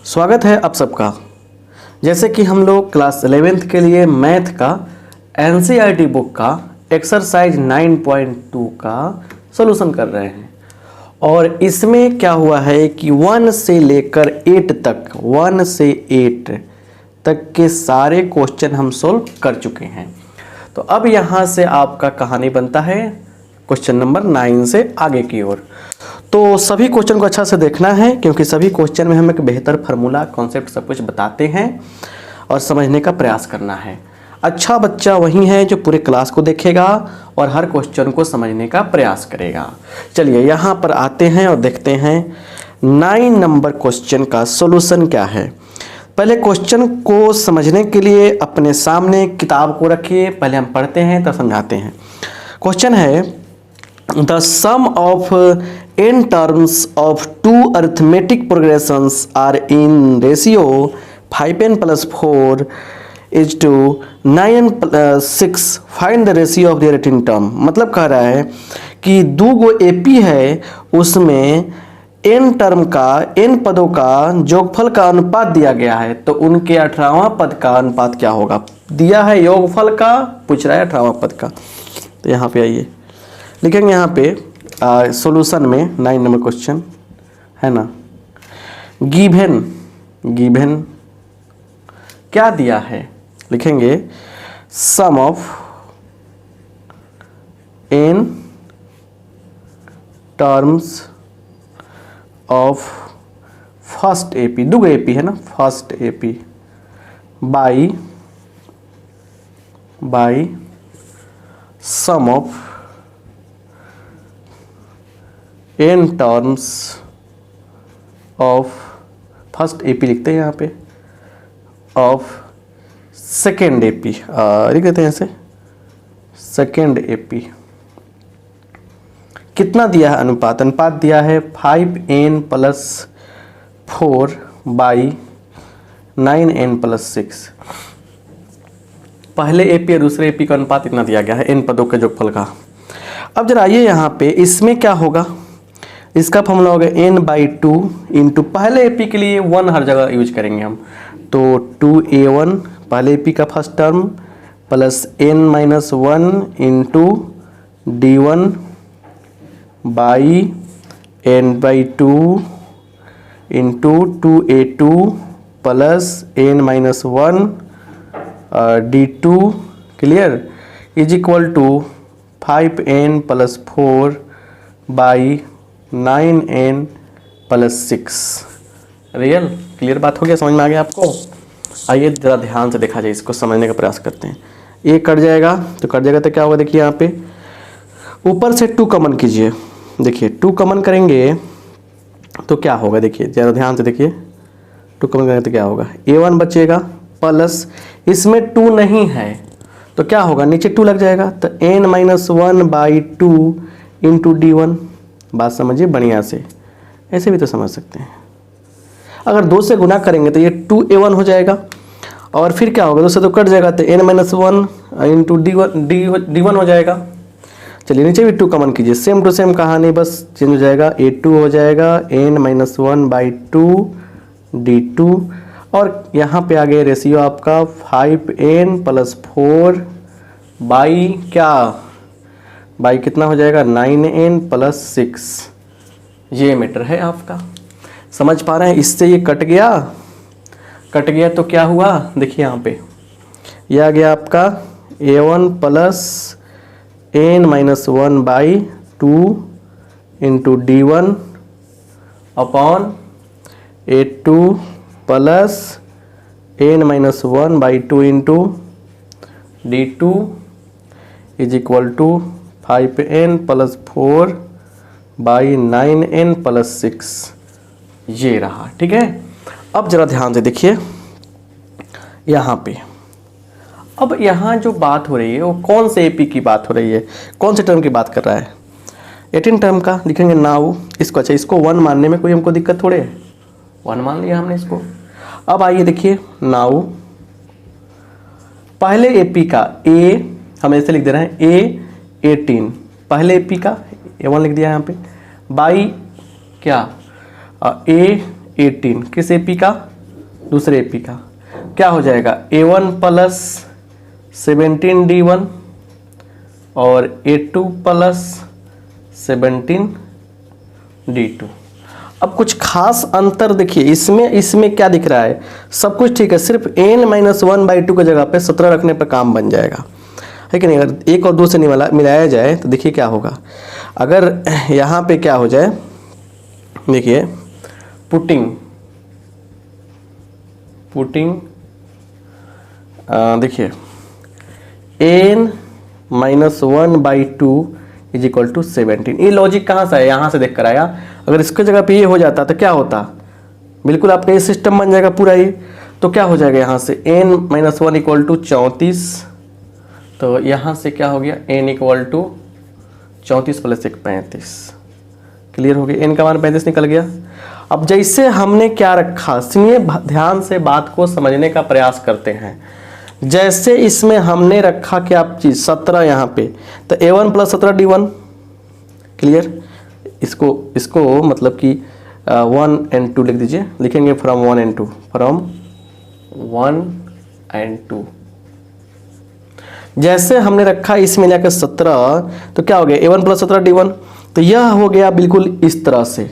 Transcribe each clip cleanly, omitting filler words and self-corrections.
स्वागत है आप सबका। जैसे कि हम लोग क्लास 11th के लिए मैथ का एनसीईआरटी बुक का एक्सरसाइज 9.2 का सॉल्यूशन कर रहे हैं और इसमें क्या हुआ है कि 1 से लेकर 8 तक 1 से 8 तक के सारे क्वेश्चन हम सोल्व कर चुके हैं। तो अब यहाँ से आपका कहानी बनता है क्वेश्चन नंबर 9 से आगे की ओर। तो सभी क्वेश्चन को अच्छा से देखना है क्योंकि सभी क्वेश्चन में हम एक बेहतर फार्मूला कॉन्सेप्ट सब कुछ बताते हैं और समझने का प्रयास करना है। अच्छा बच्चा वही है जो पूरे क्लास को देखेगा और हर क्वेश्चन को समझने का प्रयास करेगा। चलिए यहाँ पर आते हैं और देखते हैं 9 नंबर क्वेश्चन का सॉल्यूशन क्या है। पहले क्वेश्चन को समझने के लिए अपने सामने किताब को रखिए, पहले हम पढ़ते हैं तब समझाते हैं। क्वेश्चन है the sum of n terms of two arithmetic progressions are in ratio 5n plus 4 is to 9n plus 6 find the ratio of their n term। मतलब कह रहा है कि दो गो एपी है, उसमें n टर्म का n पदों का योगफल का अनुपात दिया गया है, तो उनके 18वां पद का अनुपात क्या होगा। दिया है योगफल का, पूछ रहा है 18वां पद का। तो यहाँ पे आइए लिखेंगे यहाँ पे सॉल्यूशन में 9 नंबर क्वेश्चन है ना। गिवन क्या दिया है, लिखेंगे sum of n terms of first AP, दो एपी है ना, first AP by sum of n terms of first AP लिखते हैं यहाँ पे, ऑफ सेकेंड एपी लिख देते हैं ऐसे, सेकेंड एपी। कितना दिया है अनुपात, अनुपात दिया है 5n plus 4 by 9n plus 6। पहले एपी और दूसरे एपी का अनुपात इतना दिया गया है n पदों के योगफल का। अब जरा आइए यहाँ पे इसमें क्या होगा, इसका फॉर्मूला होगा n/2 इंटू पहले एपी के लिए 1 हर जगह यूज करेंगे हम, तो 2a1 पहले एपी का first term plus n-1 into d1 by n/2 into 2a2 plus n-1 d2 clear is equal to 5n plus 4 by 9n plus 6। Real clear बात हो गया, समझ में आ गया आपको। आइए जरा ध्यान से देखा जाए, इसको समझने का प्रयास करते हैं। ये कट जाएगा तो क्या होगा, देखिए यहाँ पे ऊपर से 2 कॉमन कीजिए, देखिए 2 कॉमन करेंगे तो क्या होगा, देखिए जरा ध्यान से देखिए 2 कॉमन करेंगे तो क्या होगा, a1 बचेगा प्लस इसमें 2 नहीं है तो क्या होगा, नीचे 2 लग जाएगा तो n-1/2 इंटू d1। बात समझिए बढ़िया से, ऐसे भी तो समझ सकते हैं। अगर 2 से गुना करेंगे तो ये 2a1 हो जाएगा और फिर क्या होगा, 2 से तो कट जाएगा तो n-1 इंटू d1 हो जाएगा। चलिए नीचे भी 2 कॉमन कीजिए, सेम टू सेम कहानी, बस चेंज हो जाएगा, a2 हो जाएगा n-1/2 d2 और यहाँ पे आ गया रेशियो आपका 5n प्लस 4 बाई क्या, बाई कितना हो जाएगा 9n प्लस 6। ये मीटर है आपका, समझ पा रहे हैं। इससे ये कट गया तो क्या हुआ, देखिए यहाँ पे ये आ गया आपका a1 plus n-1/2 into d1 upon a2 plus n-1/2 into d2 is equal to 5n plus 4 by 9n plus 6। ये रहा, ठीक है। अब जरा ध्यान से देखिए यहाँ पे, अब यहाँ जो बात हो रही है वो कौन से एपी की बात हो रही है, कौन से टर्म की बात कर रहा है, 18 टर्म का। लिखेंगे नाउ इसको, अच्छा इसको 1 मानने में कोई हमको दिक्कत थोड़े है, 1 मान लिया हमने इसको। अब आइए देखिए नाउ पहले एपी का a हम ऐसे लिख दे रहे हैं a18, पहले एपी का a1 लिख दिया यहाँ पे बाई क्या a18 किस एपी का दूसरे एपी का, क्या हो जाएगा A1 प्लस 17D1 और A2 प्लस 17D2। अब कुछ खास अंतर देखिए इसमें क्या दिख रहा है, सब कुछ ठीक है, सिर्फ n-1/2 की जगह पे 17 रखने पर काम बन जाएगा, है कि नहीं। अगर 1 और 2 से मिलाया जाए तो देखिए क्या होगा। अगर यहाँ पे क्या हो जाए, देखिए पुटिंग देखिए n-1/2 इज इक्वल टू 17। ये लॉजिक कहाँ से है, यहाँ से देख कर आया। अगर इसके जगह पे ये हो जाता तो क्या होता, बिल्कुल आपका ये सिस्टम बन जाएगा पूरा ये। तो क्या हो जाएगा यहाँ से n-1 इक्वल टू 34, तो यहाँ से क्या हो गया n equal to 34 plus 1 35। Clear हो गया, n का मान 35 निकल गया। अब जैसे हमने क्या रखा, सुनिए ध्यान से बात को समझने का प्रयास करते हैं। जैसे इसमें हमने रखा क्या चीज 17 यहाँ पे, तो A1 प्लस 17D1। क्लियर, इसको मतलब कि 1 and 2 लिख दीजिए, लिखेंगे फ्रॉम 1 and 2, फ्रॉम 1 and 2। जैसे हमने रखा इसमें लेकर 17, तो क्या हो गया A1 प्लस 17D1, तो यह हो गया बिल्कुल इस तरह से,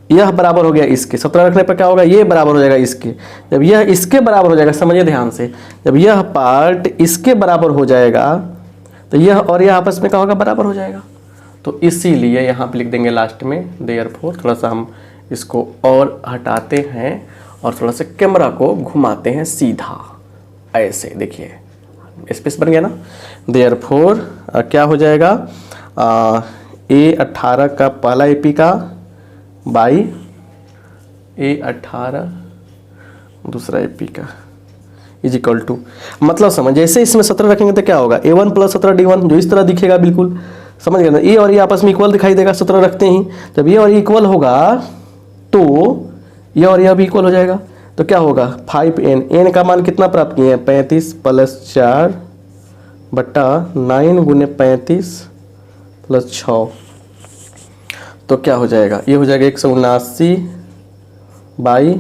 यह बराबर हो गया इसके। 17 रखने पर क्या होगा, ये बराबर हो जाएगा इसके। जब यह इसके बराबर हो जाएगा, समझिए ध्यान से, जब यह पार्ट इसके बराबर हो जाएगा तो यह और यह आपस में क्या होगा, बराबर हो जाएगा। तो इसीलिए यहाँ पे लिख देंगे लास्ट में देयरफॉर। थोड़ा सा हम इसको और हटाते हैं और थोड़ा सा कैमरा को घुमाते हैं सीधा, ऐसे देखिए स्पेस बन गया ना। देयरफॉर क्या हो जाएगा, A18 का पहला एपी का बाई A18 दूसरा एपी का इज इक्वल टू, मतलब समझ, जैसे इसमें 17 रखेंगे तो क्या होगा A1 प्लस 17D1, जो इस तरह दिखेगा बिल्कुल, समझ गए ना। ये और ये आपस में इक्वल दिखाई देगा 17 रखते ही। जब ये और ये इक्वल होगा तो ये और यह भी इक्वल हो जाएगा, तो क्या होगा 5n का मान कितना प्राप्त किए हैं 35 प्लस 4 बट्टा 9 गुने 35 प्लस 6, तो क्या हो जाएगा, ये हो जाएगा 179 बाई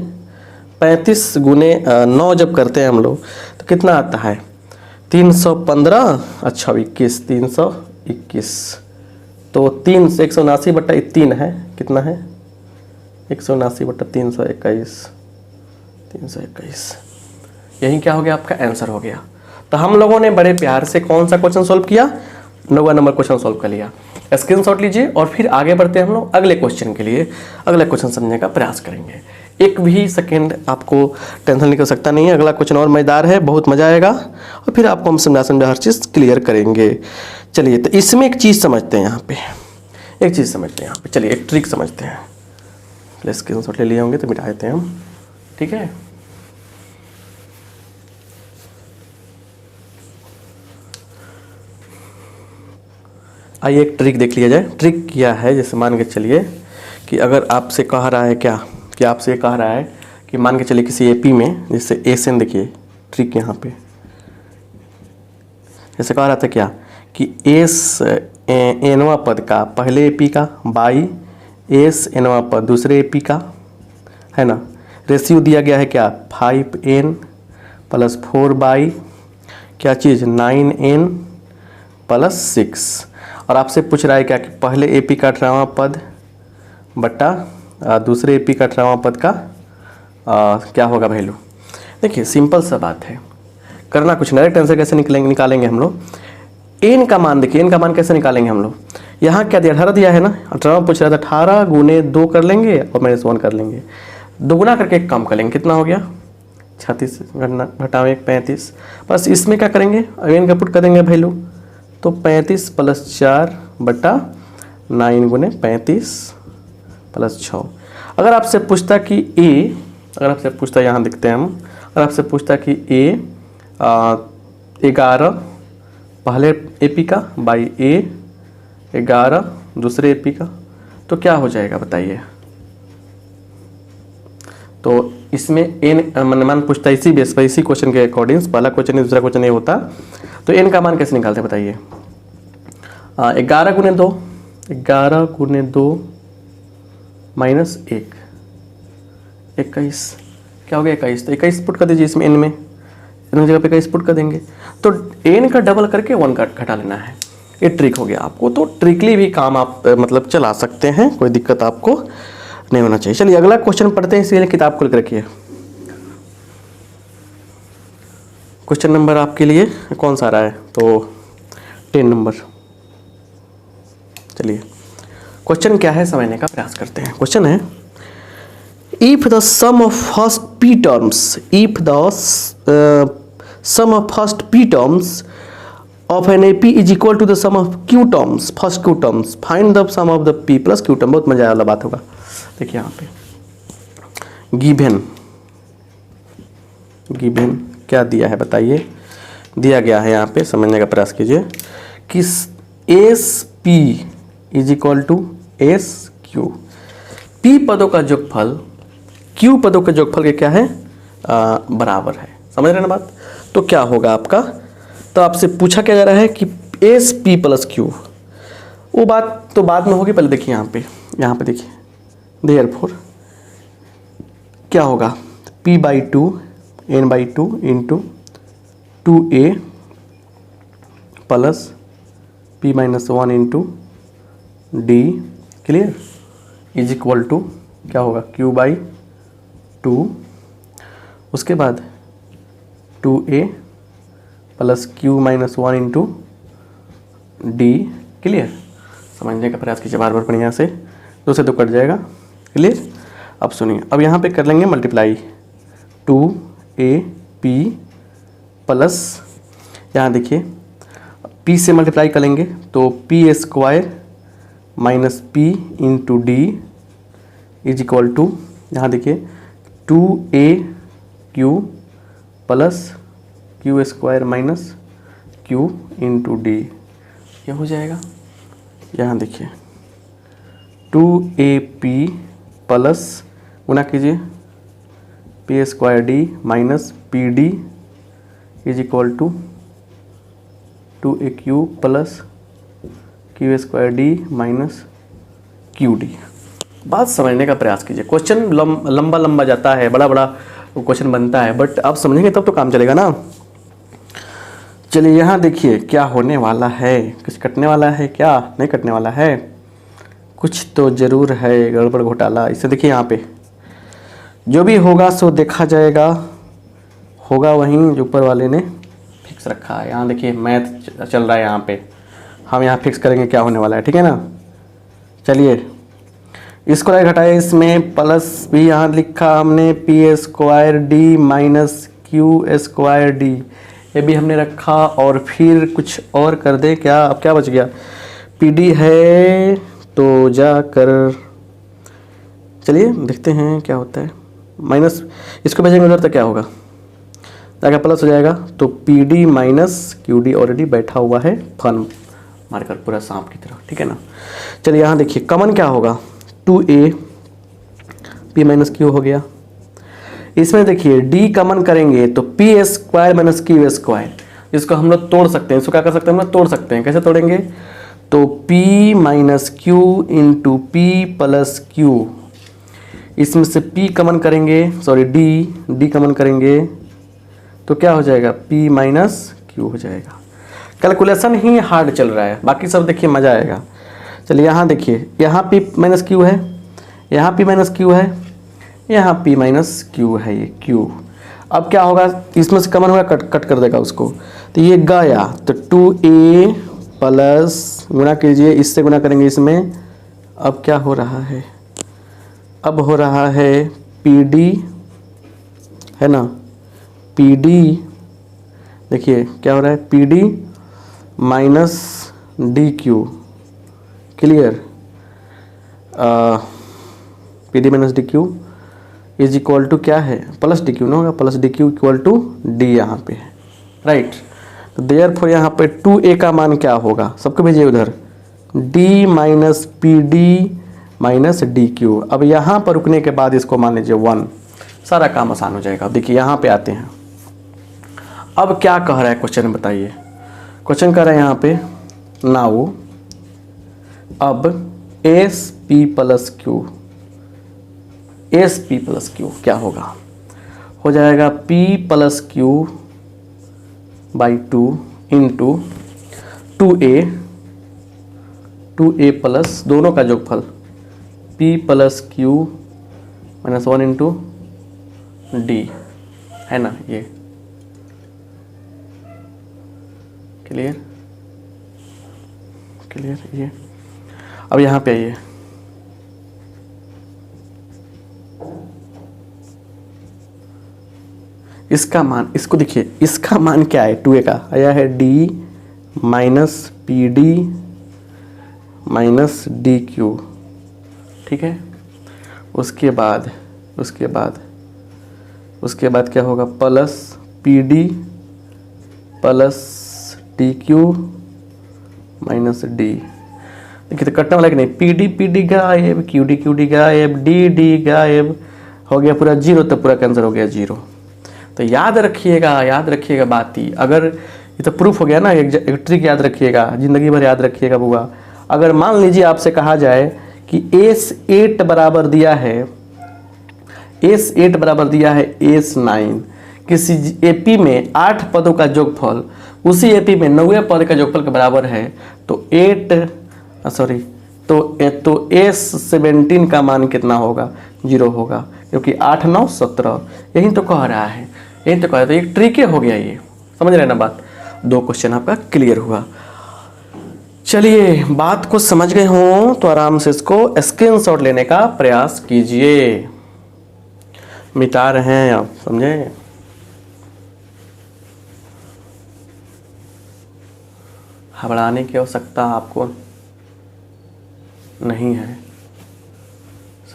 35 गुने 9 जब करते हैं हम लोग तो कितना आता है 315, अच्छा 21, 321, तो 179 बट्टा 3 है, कितना है 179 बट्टा 321, यही क्या हो गया आपका आंसर हो गया। तो हम लोगों ने बड़े प्यार से कौन सा क्वेश्चन सॉल्व किया, 9वां नंबर क्वेश्चन सॉल्व कर लिया। स्क्रीनशॉट लीजिए और फिर आगे बढ़ते हैं हम लोग अगले क्वेश्चन के लिए, अगला क्वेश्चन समझने का प्रयास करेंगे। एक भी सेकेंड आपको टेंशन निकल सकता नहीं है, अगला क्वेश्चन और मज़ेदार है, बहुत मज़ा आएगा और फिर आपको हम समझा हर चीज़ क्लियर करेंगे। चलिए तो इसमें एक चीज़ समझते हैं, यहाँ पे एक चीज़ समझते हैं, यहाँ पे चलिए एक ट्रिक समझते हैं। चलिए स्क्रीनशॉट ले लिए होंगे तो मिटा देते हैं हम, ठीक है। आइए एक ट्रिक देख लिया जाए। ट्रिक क्या है, जैसे मान के चलिए कि अगर आपसे कह रहा है क्या कि आपसे कह रहा है कि मान के चलिए किसी एपी में, जैसे एसएन, देखिए ट्रिक यहाँ पे जैसे कह रहा था क्या कि एस एनवा पद का पहले एपी का बाई एस एनवा पद दूसरे एपी का, है ना। रेशियो दिया गया है क्या 5n प्लस 4 बाई क्या चीज़ 9n प्लस 6, और आपसे पूछ रहा है क्या कि पहले एपी का 18वां पद बट्टा दूसरे एपी का 18वां पद का क्या होगा वैल्यू। देखिए सिंपल सा बात है, करना कुछ नहीं, डायरेक्ट आंसर कैसे निकालेंगे हम लोग। एन का मान देखिए, एन का मान कैसे निकालेंगे हम लोग। यहाँ क्या दिया 18 दिया है ना, 18 पूछ रहा था, 18 गुने 2 कर लेंगे और -1 कर लेंगे, दोगुना करके एक कम कर लेंगे, कितना हो गया 36 घटाओ 1 35। बस इसमें क्या करेंगे एन का पुट कर देंगे वैल्यू, तो 35 प्लस 4 बट्टा 9 गुने 35 प्लस 6। अगर आपसे पूछता कि ए, अगर आपसे पूछता यहाँ देखते हैं हम, अगर आपसे पूछता कि ए 11 पहले एपी का बाई ए 11 दूसरे एपी का, तो क्या हो जाएगा बताइए। तो इसमें एन मान पूछता है इसी बेस पर, इसी क्वेश्चन के अकॉर्डिंग, पहला क्वेश्चन दूसरा क्वेश्चन ये होता, तो एन का मान कैसे निकालते बताइए। 11 गुने 2, 11 गुने 2 माइनस 1 21, क्या हो गया 21, तो 21 पुट कर दीजिए इसमें, n में, n जगह पे 21 पुट कर देंगे, तो n का डबल करके 1 का घटा लेना है। ये ट्रिक हो गया आपको, तो ट्रिकली भी काम आप मतलब चला सकते हैं, कोई दिक्कत आपको नहीं होना चाहिए। चलिए अगला क्वेश्चन पढ़ते हैं, इसलिए किताब खोल के रखिए। क्वेश्चन नंबर आपके लिए कौन सा आ रहा है, तो 10 नंबर। चलिए क्वेश्चन क्या है समझने का प्रयास करते हैं। क्वेश्चन है, if the sum of first p terms, if the sum of first p terms of an AP is equal to the sum of q terms, first q terms, find the sum of the p plus q term। बहुत मजा वाला बात होगा। देखिए यहाँ पे given क्या दिया है बताइए, दिया गया है यहाँ पे, समझने का प्रयास कीजिए कि S P is equal to S Q, P पदों का जोगफल क्यू पदों के जोगफल के क्या है बराबर है। समझ रहे हैं ना बात। तो क्या होगा आपका, तो आपसे पूछा क्या जा रहा है कि एस पी प्लस क्यू, वो बात तो बाद में होगी, पहले देखिए यहाँ पे देखिए, देयरफॉर क्या होगा, p by two n by two into 2a plus p minus 1 into D, clear, is equal to क्या होगा q बाई 2, उसके बाद 2a plus q minus 1 into D, clear. समझने का प्रयास कीजिए बार बार बढ़िया से, 2 से 2 कट जाएगा, क्लियर। अब सुनिए, अब यहाँ पे कर लेंगे मल्टीप्लाई, 2ab प्लस, यहाँ देखिए p से मल्टीप्लाई करेंगे तो p square minus p into D is equal to, यहाँ देखिए 2aq plus q square minus q into D, ये हो जाएगा। यहाँ देखिए 2ap प्लस गुना कीजिए p square D minus P D is equal to 2aq plus q square D minus Q D. बात समझने का प्रयास कीजिए, क्वेश्चन लंबा लंबा जाता है, बड़ा बड़ा क्वेश्चन बनता है, बट आप समझेंगे तब तो काम चलेगा ना। चलिए यहाँ देखिए क्या होने वाला है, कुछ कटने वाला है क्या, नहीं कटने वाला है, कुछ तो ज़रूर है गड़बड़ घोटाला। इसे देखिए यहाँ पे जो भी होगा सो देखा जाएगा, होगा वहीं जो ऊपर वाले ने फिक्स रखा है। यहाँ देखिए मैथ चल रहा है, यहाँ पे हम यहाँ फिक्स करेंगे क्या होने वाला है, ठीक है ना। चलिए इसको घटाए, इसमें प्लस भी यहाँ लिखा हमने P square D minus Q square D, ये भी हमने रखा, और फिर कुछ और कर दे क्या, अब क्या बच गया, पी डी है तो जाकर, चलिए देखते हैं क्या होता है, माइनस इसको भेजेंगे उधर तो क्या होगा, जाकर प्लस हो जाएगा, तो P D minus Q D already बैठा हुआ है फन मारकर पूरा सांप की तरह, ठीक है ना। चलिए यहाँ देखिए कॉमन क्या होगा, 2a p माइनस क्यू हो गया, इसमें देखिए d कॉमन करेंगे तो p square minus Q square, इसको हम लोग तोड़ सकते हैं, इसको क्या कर सकते हैं हम लोग तोड़ सकते हैं, कैसे तोड़ेंगे, तो p minus Q into P plus Q, इसमें से p कॉमन करेंगे, सॉरी d कॉमन करेंगे तो क्या हो जाएगा p माइनस क्यू हो जाएगा। कैलकुलेशन ही हार्ड चल रहा है, बाकी सब देखिए मज़ा आएगा। चलिए यहाँ देखिए, यहाँ p माइनस क्यू है, यहाँ p माइनस क्यू है, यहाँ p माइनस क्यू है, ये q। अब क्या होगा, इसमें से कॉमन होगा, कट कर देगा उसको, तो ये गया, तो 2a प्लस गुना कीजिए, इससे गुना करेंगे इसमें, अब क्या हो रहा है, अब हो रहा है pd है ना, pd देखिए क्या हो रहा है, pd minus dq, clear, pd minus dq is equal to क्या है, प्लस dq ना होगा, plus dq equal to d यहाँ पे है, राइट। तो देयरफॉर यहाँ पे 2a का मान क्या होगा, सबको भेजिए उधर, d minus P D minus dq। अब यहाँ पर रुकने के बाद इसको मान लीजिए 1, सारा काम आसान हो जाएगा। अब देखिए यहाँ पे आते हैं, अब क्या कह रहा है क्वेश्चन बताइए, क्वेश्चन कह रहा है यहाँ पे, नाउ अब एस पी प्लस क्यू क्या होगा, हो जाएगा P plus Q by 2 into 2a plus दोनों का जोगफल P plus Q minus 1 into D, है ना। ये क्लियर ये। अब यहाँ पे आइए, इसका मान, इसको देखिए, इसका मान क्या है, 2a का आया है d minus P D minus D Q, ठीक है। उसके बाद क्या होगा, plus P D plus D Q minus D. देखिए तो कटने वाला कि नहीं, पी डी गायब, क्यू डी गायब, डी गायब, हो गया पूरा जीरो, तो पूरा कैंसिल हो गया जीरो। तो याद रखिएगा बात ही, अगर ये तो प्रूफ हो गया ना, एक ट्रिक याद रखिएगा, जिंदगी भर याद रखिएगा बुआ। अगर मान लीजिए आपसे कहा जाए कि S8 बराबर दिया है S9, किसी एपी में 8 पदों का जोगफल उसी एपी में 9वें पद का जोगफल के बराबर है, तो S17 का मान कितना होगा, 0 होगा, क्योंकि 8 9 17, यही तो कह रहा है, तो एक ट्रिक हो गया ये, समझ रहे ना बात। 2 क्वेश्चन आपका क्लियर हुआ। चलिए, बात को समझ गए हो तो आराम से इसको स्क्रीनशॉट लेने का प्रयास कीजिए। मिटा रहे हैं आप, समझे। घबराने की आवश्यकता आपको नहीं है,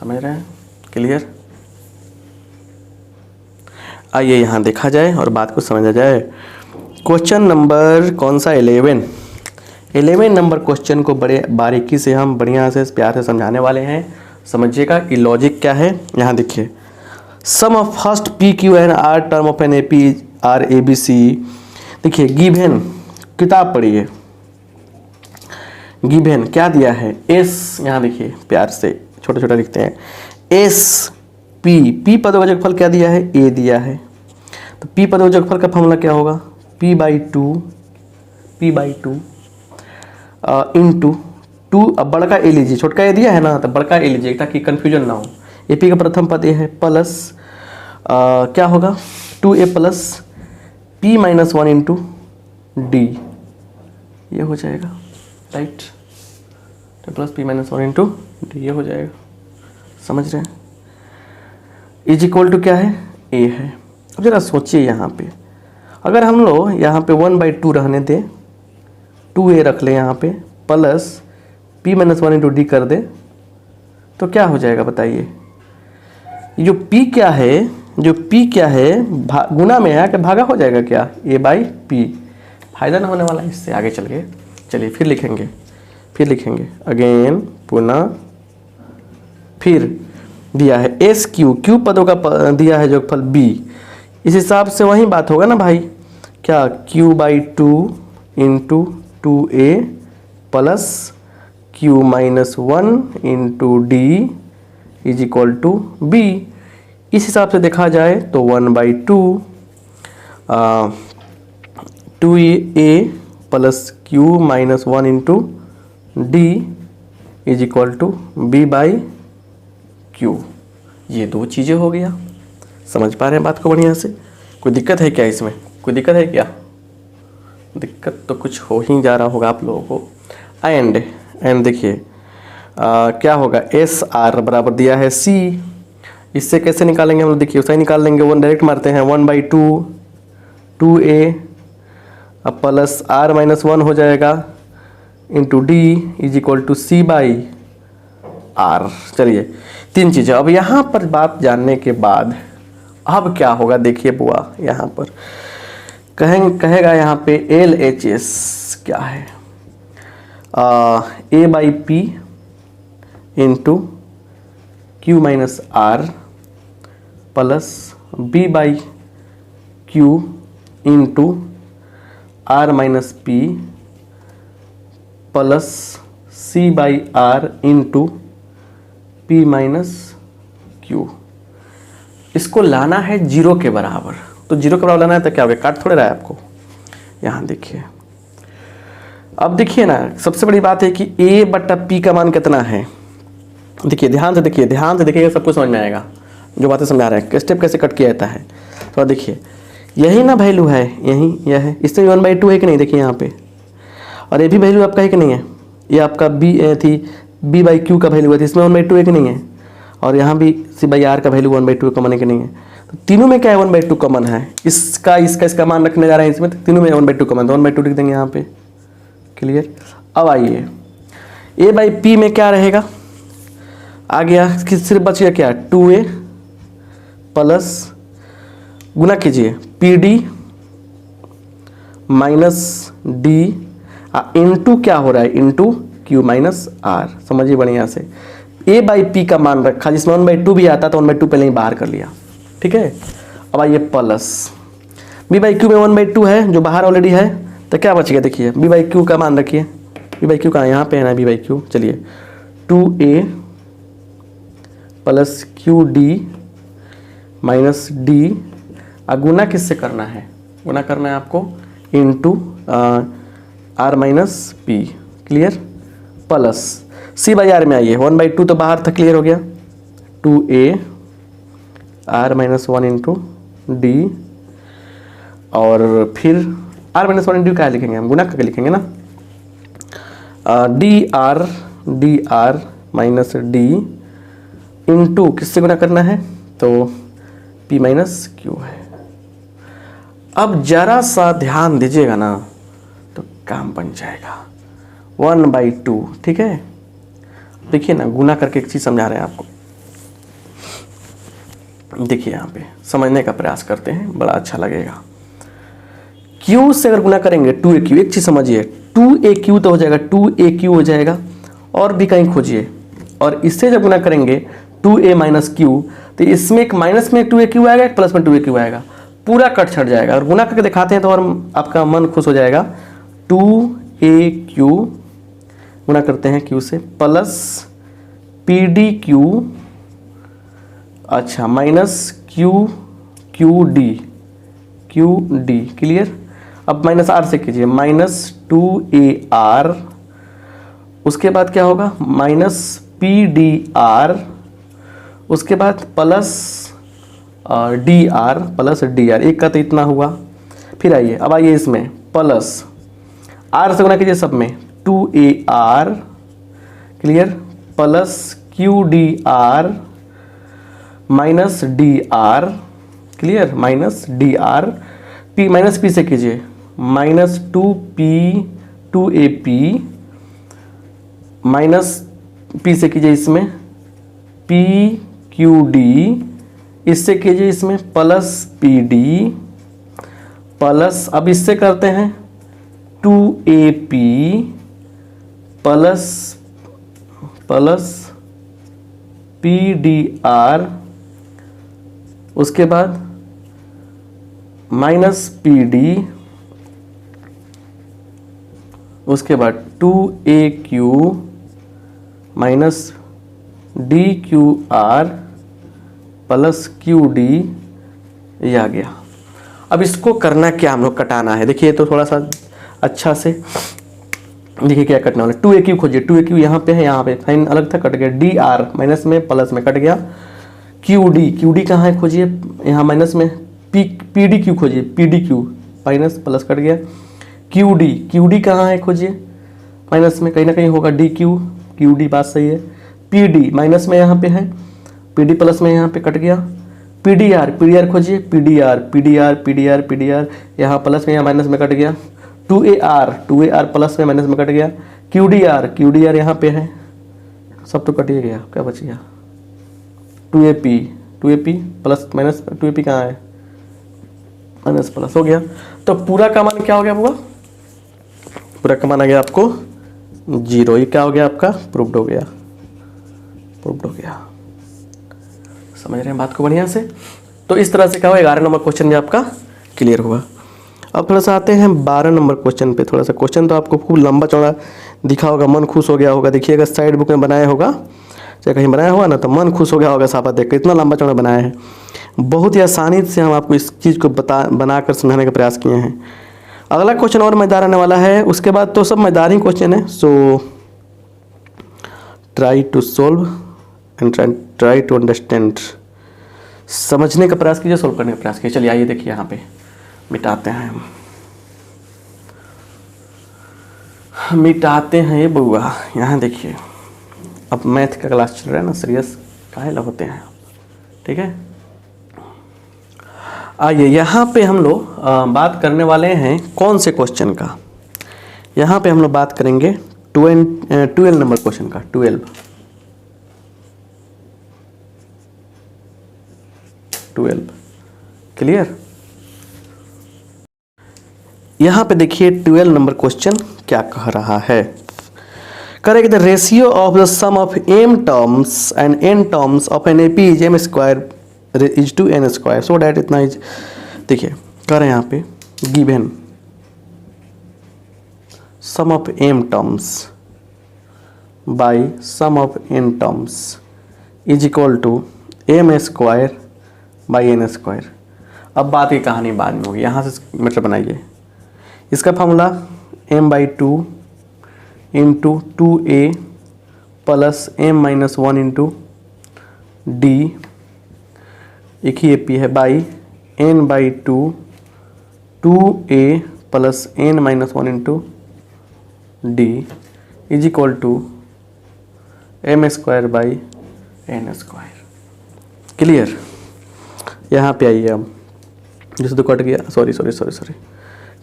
समझ रहे हैं, क्लियर। आइए यहाँ देखा जाए और बात को समझा जाए। क्वेश्चन नंबर कौन सा, 11 नंबर क्वेश्चन को बड़े बारीकी से हम बढ़िया से प्यार से समझाने वाले हैं। समझिएगा कि लॉजिक क्या है। यहाँ देखिए, sum of first P Q N R term of N A P R A B C. देखिए गिवन, किताब पढ़िए, गिवन क्या दिया है, एस, यहाँ देखिए प्यार से छोटा छोटा लिखते हैं, एस पी पदों का जोगफल क्या दिया है, ए दिया है। तो पी पदों का जोगफल का फॉर्मूला क्या होगा, p बाई टू इंटू 2, अब बड़का ए लीजिए, छोटका ए दिया है ना, तो बड़का ए लीजिए ताकि कंफ्यूजन ना हो। ए पी का प्रथम पद ए है, प्लस क्या होगा, 2a plus p minus 1 into D, ये हो जाएगा, राइट। तो plus p minus 1 into D, ये हो जाएगा, समझ रहे हैं। इज इक्वल टू क्या है, a है। अब जरा सोचिए यहाँ पे, अगर हम लोग यहाँ पे 1/2 रहने दें, 2a रख लें यहाँ पे, plus p minus 1 into D कर दे, तो क्या हो जाएगा बताइए। जो p क्या है गुना में है कि भागा हो जाएगा क्या, a बाई पी। फायदा ना होने वाला है इससे आगे चल के। चलिए फिर लिखेंगे अगेन, पुनः फिर दिया है एस क्यू पदों का दिया है जोगफल b। इस हिसाब से वही बात होगा ना भाई, क्या, q by 2 into 2a plus q minus 1 into D is equal to b। इस हिसाब से देखा जाए तो 1/2 2a plus q minus 1 into D is equal to b by Q. ये 2 चीज़ें हो गया। समझ पा रहे हैं बात को बढ़िया से। कोई दिक्कत है क्या इसमें, कोई दिक्कत है क्या? दिक्कत तो कुछ हो ही जा रहा होगा आप लोगों को। एंड देखिए क्या होगा, एस आर बराबर दिया है सी। इससे कैसे निकालेंगे हम लोग, देखिए उसे ही निकाल लेंगे, 1 डायरेक्ट मारते हैं, 1/2 2a अब प्लस r माइनस 1 हो जाएगा into D is equal to C by R. चलिए 3 चीज़ें। अब यहाँ पर बात जानने के बाद अब क्या होगा, देखिए बुआ, यहाँ पर कहेगा यहाँ पे LHS क्या है, a by P into Q minus R plus b by Q into R minus P plus c by R into p minus Q. इसको लाना है 0 के बराबर। तो 0 के बराबर लाना है तो क्या हो गया, काट थोड़े रहा है आपको। यहाँ देखिए, अब देखिए ना, सबसे बड़ी बात है कि a बटा p का मान कितना है। देखिए ध्यान से देखिए, ध्यान से देखिएगा, सब कुछ समझ में आएगा जो बातें समझा रहे हैं, स्टेप कैसे कट किया जाता है। तो देखिए यही ना वैल्यू है, यही यह है, इसमें 1/2 है कि नहीं, देखिए यहाँ पे। और ये भी वैल्यू आपका है कि नहीं है, ये आपका b थी, b/q का वैल्यू है, इसमें 1/2 है कि नहीं है। और यहाँ भी c/r का वैल्यू 1/2 कॉमन है कि नहीं है। तो तीनों में क्या है, 1/2 कॉमन है। इसका मान रखने जा रहे हैं इसमें, तो तीनों में 1/2 कॉमन, तो 1/2 लिख देंगे यहाँ पे। क्लियर। अब आइए a/p में क्या रहेगा, आ गया कि सिर्फ बच गया क्या, 2a प्लस गुना कीजिए pd माइनस d इंटू क्या हो रहा है, इंटू q माइनस r। समझिए बढ़िया से, a/p का मान रखा, जिसमें 1/2 भी आता तो 1/2 पहले ही बाहर कर लिया। ठीक है। अब आइए प्लस b/q में 1/2 है जो बाहर ऑलरेडी है, तो क्या बच गया, देखिए b/q का मान रखिए, b/q का यहाँ पे है ना b/q। चलिए 2a plus qd minus d, गुना किससे करना है, गुना करना है आपको into r minus p। Clear. Plus c/r में आइए, 1/2 तो बाहर था, क्लियर हो गया, 2a r minus 1 into D, और फिर r माइनस 1 इंटू क्या लिखेंगे हम, गुना करके लिखेंगे ना, D R minus D into किससे गुना करना है, तो p माइनस क्यू है। अब जरा सा ध्यान दीजिएगा ना तो काम बन जाएगा, 1/2। ठीक है। देखिए ना, गुना करके एक चीज़ समझा रहे हैं आपको, देखिए यहाँ पे समझने का प्रयास करते हैं, बड़ा अच्छा लगेगा। q से अगर गुना करेंगे 2aq, एक चीज़ समझिए, 2aq तो हो जाएगा, 2aq हो जाएगा, और भी कहीं खोजिए। और इससे जब गुना करेंगे 2a माइनस q, तो इसमें एक माइनस में 2aq आएगा, एक प्लस में 2aq आएगा, पूरा कट छट जाएगा। और गुना करके दिखाते हैं तो और आपका मन खुश हो जाएगा। 2aq गुना करते हैं q से, प्लस pdq, अच्छा माइनस qd। क्लियर। अब माइनस r से कीजिए, माइनस 2ar, उसके बाद क्या होगा, माइनस pdr, उसके बाद प्लस dr, एक का तो इतना हुआ। फिर आइए, अब आइए इसमें प्लस r से गुना कीजिए सब में, 2ar, clear, plus qdr minus dr, clear, minus dr, p minus p से कीजिए, माइनस 2ap माइनस p से कीजिए इसमें pqd, इससे कीजिए इसमें प्लस pd, प्लस अब इससे करते हैं 2ap प्लस pdr, उसके बाद माइनस pd, उसके बाद 2aq minus dqr plus qd, ये आ गया। अब इसको करना क्या, हम लोग कटाना है। देखिए तो थोड़ा सा अच्छा से देखिए क्या कटना वाला, 2aq खोजिए, 2aq यहाँ पे है, यहाँ पे साइन अलग था, कट गया, dr माइनस में प्लस में कट गया, qd कहाँ है खोजिए, यहाँ माइनस में, pdq खोजिए, pdq minus plus cut गया, qd कहाँ है खोजिए, माइनस में कहीं ना कहीं होगा, qd बात सही है, pd माइनस में यहाँ पे है, pd प्लस में यहाँ पे कट गया, pdr खोजिए, pdr यहाँ प्लस में, यहाँ माइनस में कट गया, 2ar प्लस में माइनस में कट गया, qdr यहाँ पे है, सब तो कट ही गया, क्या बच गया, 2ap प्लस माइनस 2ap कहाँ है, माइनस प्लस हो गया। तो पूरा का मान क्या हो गया होगा, पूरा का मान आ गया आपको 0। ये क्या हो गया आपका, प्रूव्ड हो गया, समझ रहे हैं बात को बढ़िया से। तो इस तरह से क्या हुआ, 11 नंबर क्वेश्चन में आपका क्लियर हुआ। अब थोड़ा सा आते हैं 12 नंबर क्वेश्चन पे। थोड़ा सा क्वेश्चन तो आपको खूब लंबा चौड़ा दिखा होगा, मन खुश हो गया होगा। देखिएगा साइड बुक में बनाया होगा, चाहे कहीं बनाया होगा ना, तो मन खुश हो गया होगा साफा देख के, इतना लंबा चौड़ा बनाया है। बहुत ही आसानी से हम आपको इस चीज़ को बनाकर समझाने का प्रयास किए हैं। अगला क्वेश्चन और मज़ेदार आने वाला है, उसके बाद तो सब मज़ेदार ही क्वेश्चन है। So try to solve and try to understand, समझने का प्रयास कीजिए, सोल्व करने का प्रयास कीजिए। चलिए आइए देखिए यहाँ पे मिटाते हैं ये बुआ। यहाँ देखिए, अब मैथ का क्लास चल रहा है ना, सीरियस काहे ला होते हैं, ठीक है। आइए यहाँ पे हम लोग बात करने वाले हैं कौन से क्वेश्चन का। यहाँ पे हम लोग बात करेंगे 12 नंबर क्वेश्चन का। 12 क्लियर। यहाँ पे देखिए 12 नंबर क्वेश्चन क्या कह रहा है। Correct the ratio of the sum of m terms and n terms of an AP is m square is to n square so that इतना इज। देखिए कह रहे हैं यहाँ पे given sum of m terms by sum of n terms is equal to m square by n square. अब बात की कहानी बाद में होगी, यहाँ से मीटर बनाइए। इसका formula m/2 into 2a plus m-1 into d, एक ही AP है, by n/2 2a plus n-1 into d is equal to m square by n square. Clear. यहाँ पे आइए, अब जैसे तो कट गया, सॉरी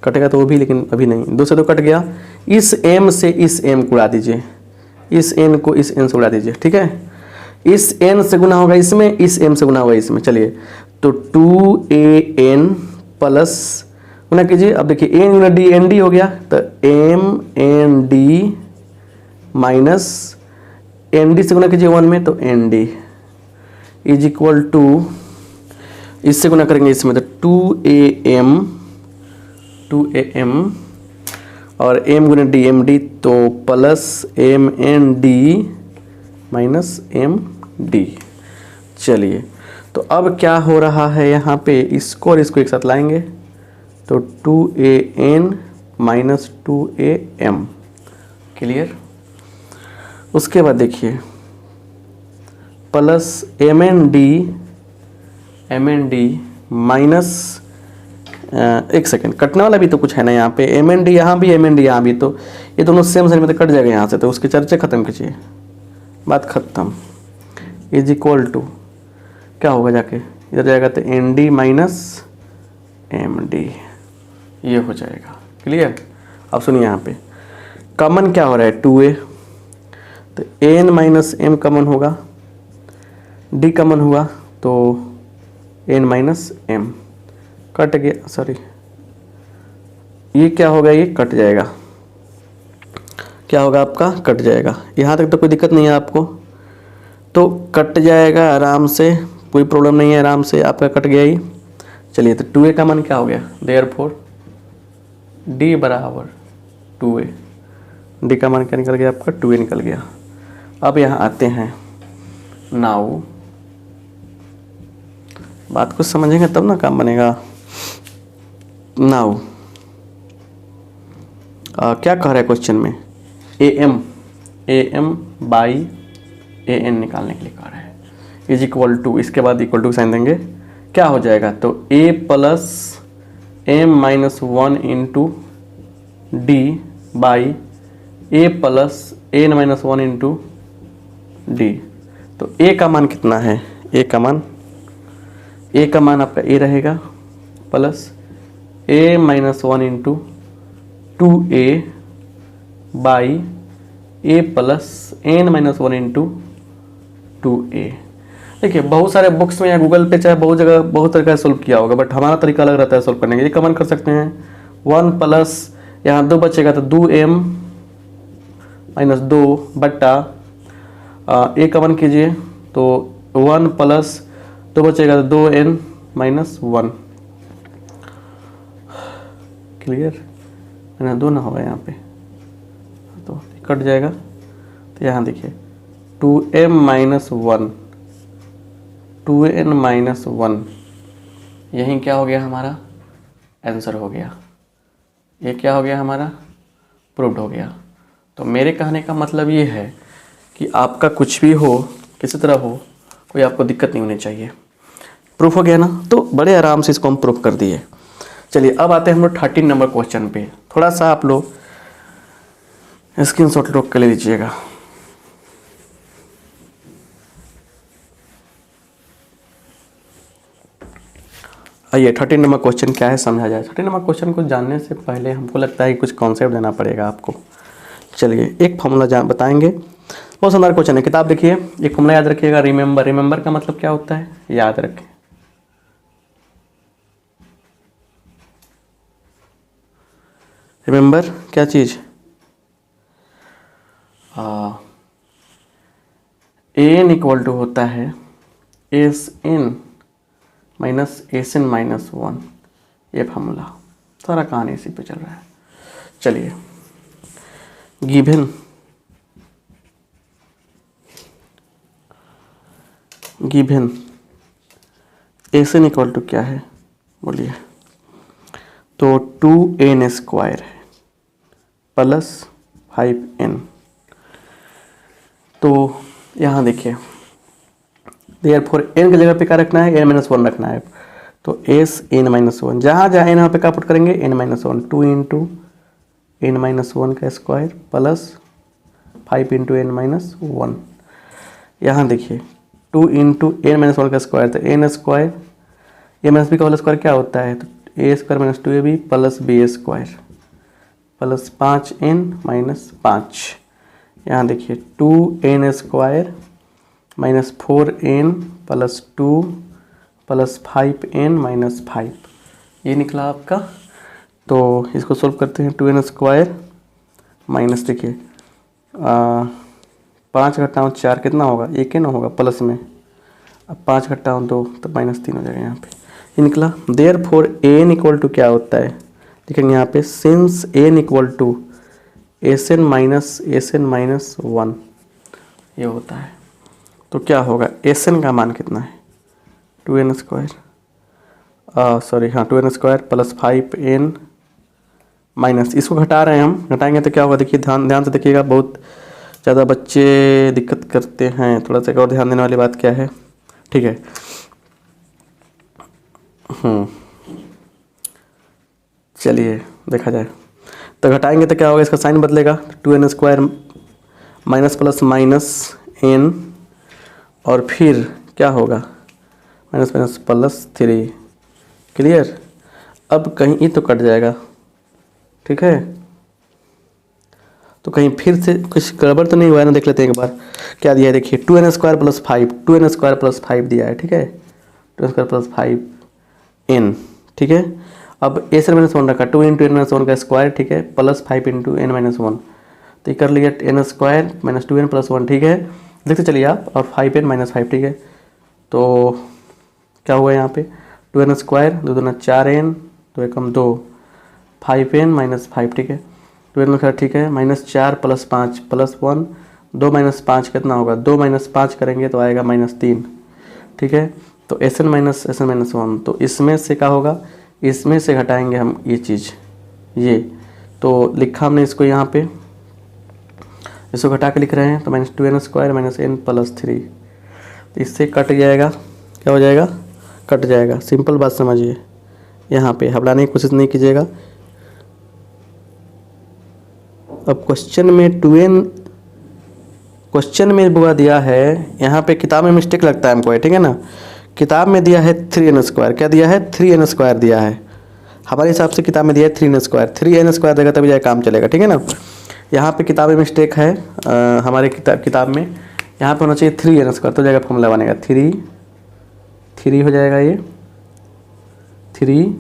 कटेगा तो वो भी, लेकिन अभी नहीं, 2 से 2 कट गया। इस m से इस m को उड़ा दीजिए, इस n को इस n से उड़ा दीजिए, ठीक है। इस n से गुना होगा इसमें, इस m से गुना होगा इसमें। चलिए तो 2an प्लस गुना कीजिए। अब देखिए n गुना d nd हो गया, तो mnd माइनस nd से गुना कीजिए 1 में, तो nd इज इक्वल टू, इससे गुना करेंगे इसमें तो 2am और m गुना d md, तो प्लस mnd माइनस md। चलिए तो अब क्या हो रहा है यहाँ पे, इसको और इसको एक साथ लाएंगे तो 2an माइनस 2am। क्लियर। उसके बाद देखिए प्लस mnd माइनस, एक सेकेंड, कटने वाला भी तो कुछ है ना यहाँ पे, mnd यहाँ भी mnd यहाँ भी, तो ये दोनों सेम साइड में तो कट जाएगा यहाँ से, तो उसके चर्चे खत्म कीजिए, बात खत्म। इज इक्वल टू क्या होगा, जाके इधर जाएगा तो nd माइनस md, ये हो जाएगा। क्लियर। अब सुनिए यहाँ पे कॉमन क्या हो रहा है, 2a, तो n माइनस m कॉमन होगा, d कॉमन हुआ तो n माइनस m कट गया, सॉरी ये क्या होगा, ये कट जाएगा, क्या होगा आपका, कट जाएगा। यहाँ तक तो कोई दिक्कत नहीं है आपको, तो कट जाएगा आराम से, कोई प्रॉब्लम नहीं है, आराम से आपका कट गया ही। चलिए तो 2a का मान क्या हो गया, देयरफॉर d बराबर 2a, d का मान क्या निकल गया आपका, 2a निकल गया। अब यहाँ आते हैं, नाउ बात कुछ समझेंगे तब ना काम बनेगा। नाउ क्या कह रहा है क्वेश्चन में, am बाई an निकालने के लिए कह रहा है, इज इक्वल टू, इसके बाद इक्वल टू साइन देंगे, क्या हो जाएगा, तो a plus m-1 into d by a plus n-1 into d। तो a का मान कितना है, a का मान आपका a रहेगा plus a-1 into 2a by a plus n-1 into 2a। देखिए बहुत सारे बुक्स में या गूगल पे चाहे बहुत जगह बहुत तरीका से सोल्व किया होगा, बट हमारा तरीका अलग रहता है सोल्व करने का। ये कॉमन कर सकते हैं, 1 प्लस यहाँ 2 बचेगा तो 2m माइनस 2 बट्टा a कॉमन कीजिए तो 1 प्लस 2 बचेगा तो 2n माइनस 1। क्लियर, मैंने 2 ना होगा यहाँ पे तो कट जाएगा। तो यहाँ देखिए 2m माइनस 1 2n माइनस 1 यही क्या हो गया हमारा आंसर हो गया, ये क्या हो गया हमारा प्रूव्ड हो गया। तो मेरे कहने का मतलब ये है कि आपका कुछ भी हो, किसी तरह हो, कोई आपको दिक्कत नहीं होनी चाहिए। प्रूफ हो गया ना, तो बड़े आराम से इसको हम प्रूफ कर दिए। चलिए अब आते हैं हम लोग 13 नंबर क्वेश्चन पे। थोड़ा सा आप लोग स्क्रीनशॉट लोग कर लीजिएगा। आइए 13 नंबर क्वेश्चन क्या है समझा जाए। 13 नंबर क्वेश्चन को जानने से पहले हमको लगता है कि कुछ कॉन्सेप्ट देना पड़ेगा आपको। चलिए एक फॉर्मूला बताएंगे, बहुत शानदार क्वेश्चन है। किताब देखिए, एक फॉर्मूला याद रखिएगा, रिमेंबर। रिमेंबर का मतलब क्या होता है, याद रखें। रिमेंबर क्या चीज़, एन इक्वल टू होता है S N minus S N minus one. ये फार्मूला, सारा कहानी इसी पे चल रहा है। चलिए given S N equal to क्या है बोलिए, तो 2n स्क्वायर है प्लस 5n। तो यहाँ देखिए, देयरफॉर n की जगह पे क्या रखना है, n माइनस वन रखना है। तो एस एन माइनस वन, जहाँ जहाँ n यहाँ पे क्या पुट करेंगे, n minus one. 2 into N minus one का square plus 5 into N minus one. यहाँ देखिए 2 इंटू एन माइनस वन का स्क्वायर, तो N square, A minus B का होल स्क्वायर क्या होता है, तो A square minus 2ab plus B square plus 5n minus 5। यहाँ देखिए 2n square minus 4n plus 2 plus 5n minus 5, ये निकला आपका। तो इसको सोल्व करते हैं। 2n स्क्वायर माइनस, देखिए 5 घटाओ 4 कितना होगा, 1 ही ना होगा प्लस में। अब 5 घटाओ 2 तो माइनस 3 हो जाएगा यहाँ पे, ये निकला। देयरफॉर एन इक्वल टू क्या होता है, देखेंगे यहाँ पे, since N equal to S N minus one, ये होता है। तो क्या होगा, एस एन का मान कितना है, 2n स्क्वायर, सॉरी हाँ 2n square plus 5n minus, इसको घटा रहे हैं हम, घटाएंगे तो क्या होगा, देखिए ध्यान से देखिएगा, बहुत ज़्यादा बच्चे दिक्कत करते हैं। थोड़ा सा और ध्यान देने वाली बात क्या है, ठीक है। चलिए देखा जाए, तो घटाएंगे तो क्या होगा, इसका साइन बदलेगा, 2n square minus plus minus n, और फिर क्या होगा, माइनस माइनस प्लस 3। क्लियर। अब कहीं ये तो कट जाएगा, ठीक है। तो कहीं फिर से कुछ गड़बड़ तो नहीं हुआ है ना, देख लेते हैं एक बार क्या दिया है। देखिए 2n square plus 5, 2n square plus 5 दिया है, ठीक है, 2n स्क्वायर प्लस 5n, ठीक है। अब एस एन माइनस वन रखा, 2 इंटू एन माइनस वन का स्क्वायर, ठीक है, plus 5 into N minus one, तो ये कर लिया N square minus 2n plus one, ठीक है। देखते चलिए आप, और 5n माइनस 5, ठीक है। तो क्या हुआ यहाँ पे, 2n स्क्वायर, 2 दूना 4n, 2 एकम 2, 5n माइनस 5, ठीक है, 2n स्क्वायर, ठीक है, माइनस 4 प्लस 5 प्लस 1, 2 माइनस 5 कितना होगा, 2 माइनस 5 करेंगे तो आएगा माइनस 3, ठीक है। तो एस एन माइनस वन, तो इसमें से क्या होगा, इसमें से घटाएंगे हम ये चीज़, ये तो लिखा हमने इसको यहाँ पे, इसको घटा के लिख रहे हैं, तो minus 2n square minus n plus 3, तो इससे कट जाएगा, क्या हो जाएगा, कट जाएगा। सिंपल बात समझिए, यहाँ पे घबराने की कोशिश नहीं कीजिएगा। अब क्वेश्चन में 2n, क्वेश्चन में बुआ दिया है, यहाँ पे किताब में मिस्टेक लगता है हमको, ठीक है ना। किताब में दिया है 3n स्क्वायर, क्या दिया है, 3n स्क्वायर दिया है। हमारे हिसाब से किताब में दिया है 3n स्क्वायर, 3n स्क्वायर देगा तभी जाए काम चलेगा, ठीक है ना। यहाँ पे किताब में मिस्टेक है, हमारे किताब में यहाँ पे होना चाहिए 3n स्क्वायर, तो जाएगा फॉर्मूला बनेगा 3 हो जाएगा, ये 3,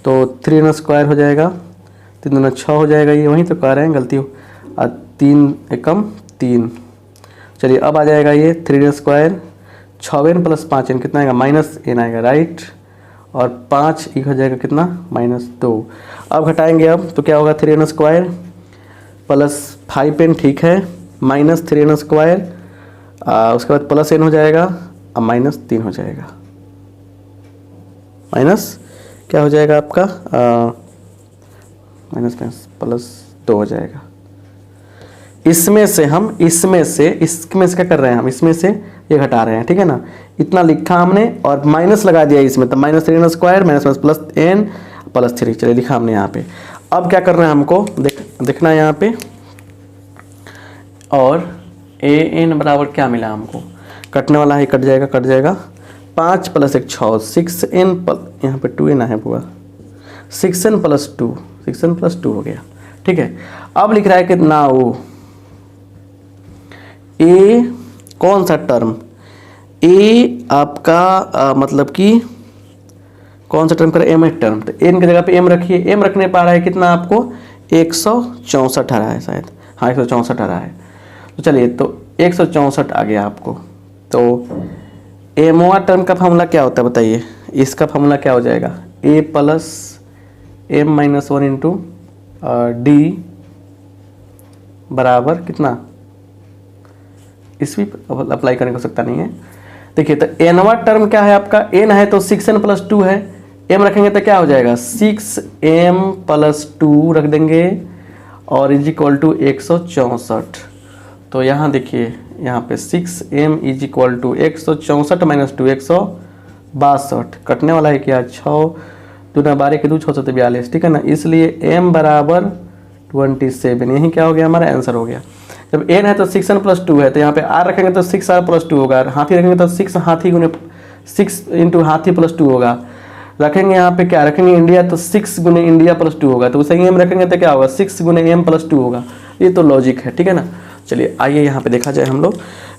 तो 3n स्क्वायर हो जाएगा, 3 दूना 6 हो जाएगा, ये वहीं तो कह रहे हैं, गलती हो, 3 एकम 3। चलिए अब आ जाएगा ये 3n square, 6n plus 5n कितना आएगा, माइनस n आएगा, राइट, और 5 एक हो जाएगा कितना, माइनस 2। अब घटाएंगे, अब तो क्या होगा, 3n स्क्वायर प्लस 5n, ठीक है, माइनस 3n स्क्वायर, उसके बाद प्लस n हो जाएगा, अब माइनस 3 हो जाएगा। माइनस क्या हो जाएगा आपका माइनस प्लस 2 हो जाएगा। इसमें से क्या कर रहे हैं हम, इसमें से ये घटा रहे हैं, ठीक है ना। इतना लिखा हमने और माइनस लगा दिया इसमें, तो -3n square minus plus n plus 3 चलिए लिखा हमने यहाँ पे। अब क्या करना है हमको देखना है यहाँ पे, और an बराबर क्या मिला हमको, कटने वाला है, कट जाएगा 5 प्लस 1 6 6n यहाँ पे 2n है पूरा 6n प्लस 2 हो गया, ठीक है। अब लिख रहा है कि नाउ ए कौन सा टर्म, ए आपका मतलब कि कौन सा टर्म करे, एम टर्म, तो एन की जगह पे एम रखिए। एम रखने पा रहा है कितना आपको 164 आ रहा है शायद, हाँ 164 आ रहा है। तो चलिए तो 164 आ गया आपको। तो एमवा टर्म का फॉर्मूला क्या होता है बताइए, इसका फॉर्मूला क्या हो जाएगा, A plus M minus 1 into D बराबर कितना, इस भी अप्लाई करने को सकता नहीं है। देखिए तो एनवा टर्म क्या है आपका, एन है तो 6n प्लस 2 है, एम रखेंगे तो क्या हो जाएगा 6m प्लस 2 रख देंगे और इज इक्वल टू 164। तो यहाँ देखिए यहाँ पे 6m is equal to 164 minus 2 162, कटने वाला है क्या 6 दूना 12 के 2 6 42, ठीक है ना। इसलिए m बराबर 27, यही क्या हो गया हमारा आंसर हो गया। जब n है तो 6n प्लस 2 है, तो यहाँ पे r रखेंगे तो 6r प्लस 2 होगा, हाथी रखेंगे तो 6 हाथी गुने 6 इंटू हाथी प्लस 2 होगा, रखेंगे यहाँ पे क्या रखेंगे इंडिया तो 6 गुने इंडिया प्लस 2 होगा, तो उसे m रखेंगे तो क्या होगा 6 गुने m प्लस 2 होगा। ये तो लॉजिक है, ठीक है ना। चलिए आइए यहाँ पे देखा जाए हम लोग,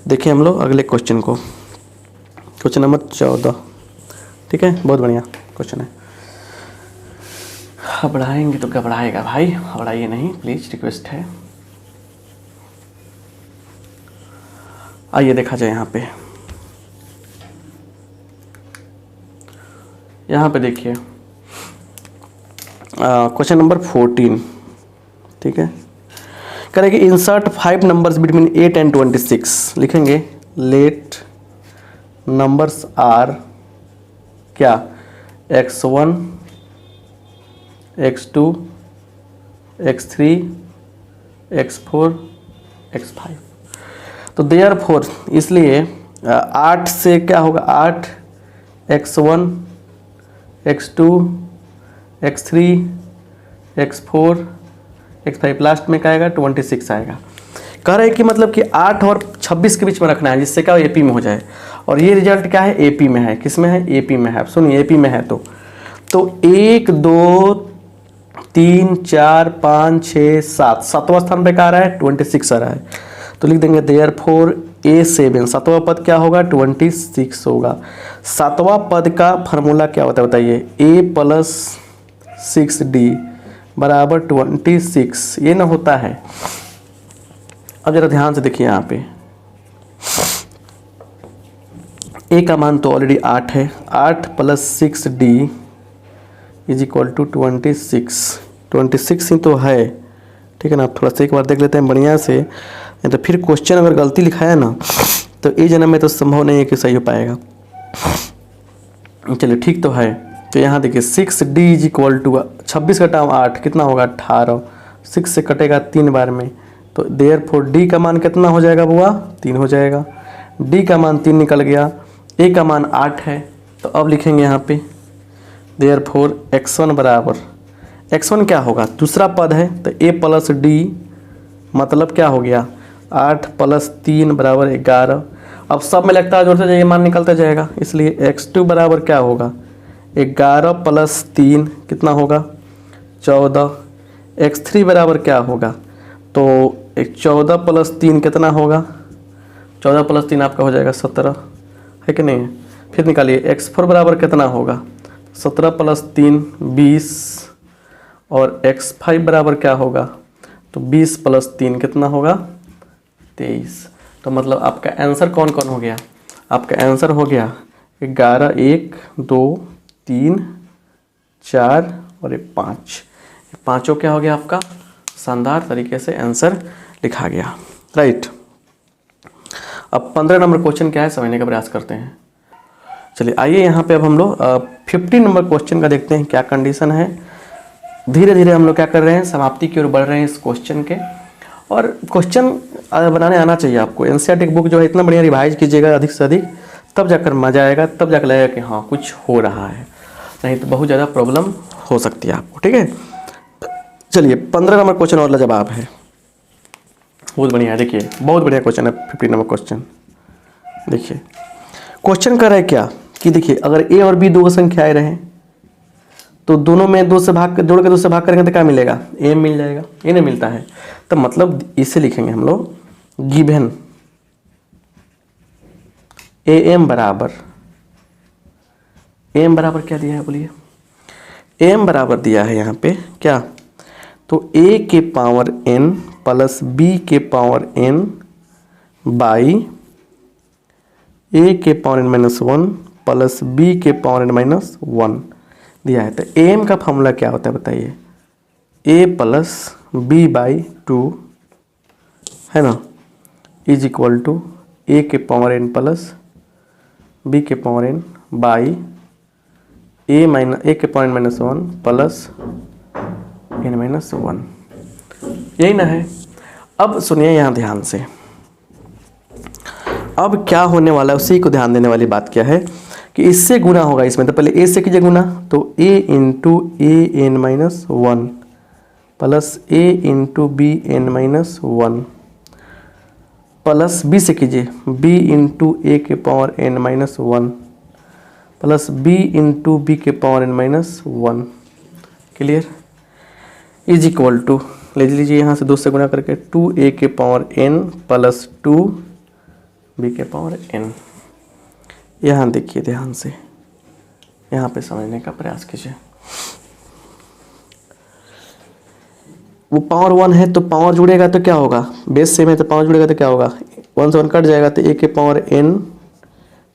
देखिए हम लोग अगले क्वेश्चन को, क्वेश्चन नंबर 14, ठीक है, बहुत बढ़िया क्वेश्चन है। घबराएंगे तो घबराएगा भाई, घबराइए नहीं प्लीज, रिक्वेस्ट है। आइए देखा जाए यहाँ पे देखिए क्वेश्चन नंबर 14, ठीक है। करेंगे इंसर्ट 5 नंबर्स बिटवीन 8 एंड 26, लिखेंगे लेट नंबर्स आर क्या x1 x2 x3 x4 x5। तो देयरफॉर इसलिए 8 से क्या होगा 8 x1 x2 x3 x4 x5, last में क्या आएगा 26 आएगा। कह रहे हैं कि मतलब कि 8 और 26 के बीच में रखना है, जिससे क्या एपी में हो जाए। और ये रिजल्ट क्या है एपी में है, किस में है एपी में है। सुनिए एपी में है तो 1 2 3 4 5 6 7, सातवां स्थान पे क्या आ रहा है 26 आ रहा है, तो लिख देंगे देयरफॉर A7 सातवां पद क्या होगा 26 होगा। सातवां पद का फार्मूला क्या होता है बताइए, A प्लस 6D बराबर 26, ये ना होता है। अब जरा ध्यान से देखिए यहाँ पे A का मान तो ऑलरेडी 8 है, 8 plus 6D is equal to 26 ही तो है, ठीक है ना। थोड़ा सा एक बार देख लेते हैं बढ़िया से, नहीं तो फिर क्वेश्चन अगर गलती लिखा है ना तो ये जन्म में तो संभव नहीं है कि सही हो पाएगा। चलिए ठीक तो है, तो यहाँ देखिए 6D इज इक्वल टू 26 का टाइम 8 कितना होगा 18, 6 से कटेगा 3 बार में, तो देयरफॉर D का मान कितना हो जाएगा बुआ 3 हो जाएगा। D का मान 3 निकल गया, A का मान 8 है, तो अब लिखेंगे यहाँ पे देयरफॉर x1 बराबर, x1 क्या होगा दूसरा पद है तो A प्लस D मतलब क्या हो गया 8 प्लस 3 बराबर 11। अब सब में लगता है जोर से ये मान निकलता जाएगा, इसलिए x2 बराबर क्या होगा 11 प्लस 3 कितना होगा 14, x3 बराबर क्या होगा तो 14 प्लस 3 कितना होगा 14 प्लस 3 आपका हो जाएगा 17, है कि नहीं। फिर निकालिए x4 बराबर कितना होगा 17 प्लस 3 20, और x5 बराबर क्या होगा तो 20 प्लस 3 कितना होगा 23। तो मतलब आपका आंसर कौन कौन हो गया, आपका आंसर हो गया 11 1 2 3 4 और 5, पाँचों क्या हो गया आपका शानदार तरीके से आंसर लिखा गया, राइट। अब 15 नंबर क्वेश्चन क्या है समझने का प्रयास करते हैं। चलिए आइए यहाँ पे अब हम लोग 50 नंबर क्वेश्चन का देखते हैं क्या कंडीशन है। धीरे धीरे हम लोग क्या कर रहे हैं, समाप्ति की ओर बढ़ रहे हैं इस क्वेश्चन के। और क्वेश्चन बनाने आना चाहिए आपको। एनसीईआरटी की बुक जो है इतना बढ़िया रिवाइज कीजिएगा अधिक से अधिक, तब जाकर मजा आएगा, तब जाकर लगेगा कि हाँ कुछ हो रहा है, नहीं तो बहुत ज़्यादा प्रॉब्लम हो सकती है आपको। ठीक है, चलिए 15 नंबर क्वेश्चन और लाजवाब है, बहुत बढ़िया है। देखिए बहुत बढ़िया क्वेश्चन है 50 नंबर क्वेश्चन। देखिए क्वेश्चन कर रहा है क्या कि देखिए अगर ए और बी दो संख्याएं रहें तो दोनों में दो से भाग जोड़ के 2 से भाग करेंगे तो क्या मिलेगा, ए मिल जाएगा। ये नहीं मिलता है तो मतलब इसे लिखेंगे हम लोग गिवन ए एम बराबर क्या दिया है बोलिए, एम बराबर दिया है यहाँ पे क्या, तो ए के पावर एन प्लस बी के पावर एन बाई ए के power N minus 1 plus B के पावर एन माइनस 1 दिया है। तो एम का फॉर्मूला क्या होता है बताइए, ए प्लस बी बाई 2 है ना, इज इक्वल टू ए के पावर एन प्लस बी के पावर एन बाई ए के power N minus 1 plus N minus 1, यही ना है। अब सुनिए यहाँ ध्यान से, अब क्या होने वाला है उसी को ध्यान देने वाली बात क्या है कि इससे गुना होगा इसमें, तो पहले ए से कीजिए गुना, तो A into A N minus 1 plus A into B N minus 1 plus B से कीजिए बी इंटू ए के power N minus 1 plus B into B के power N minus 1, clear, is equal to ले लीजिए यहाँ से 2 से गुना करके 2a के पावर n प्लस 2b के पावर n। यहाँ देखिए ध्यान से, यहाँ पे समझने का प्रयास कीजिए। वो पावर 1 है तो पावर जुड़ेगा तो क्या होगा, बेस सेम है तो पावर जुड़ेगा तो क्या होगा, 1 से 1 कट जाएगा तो a के power n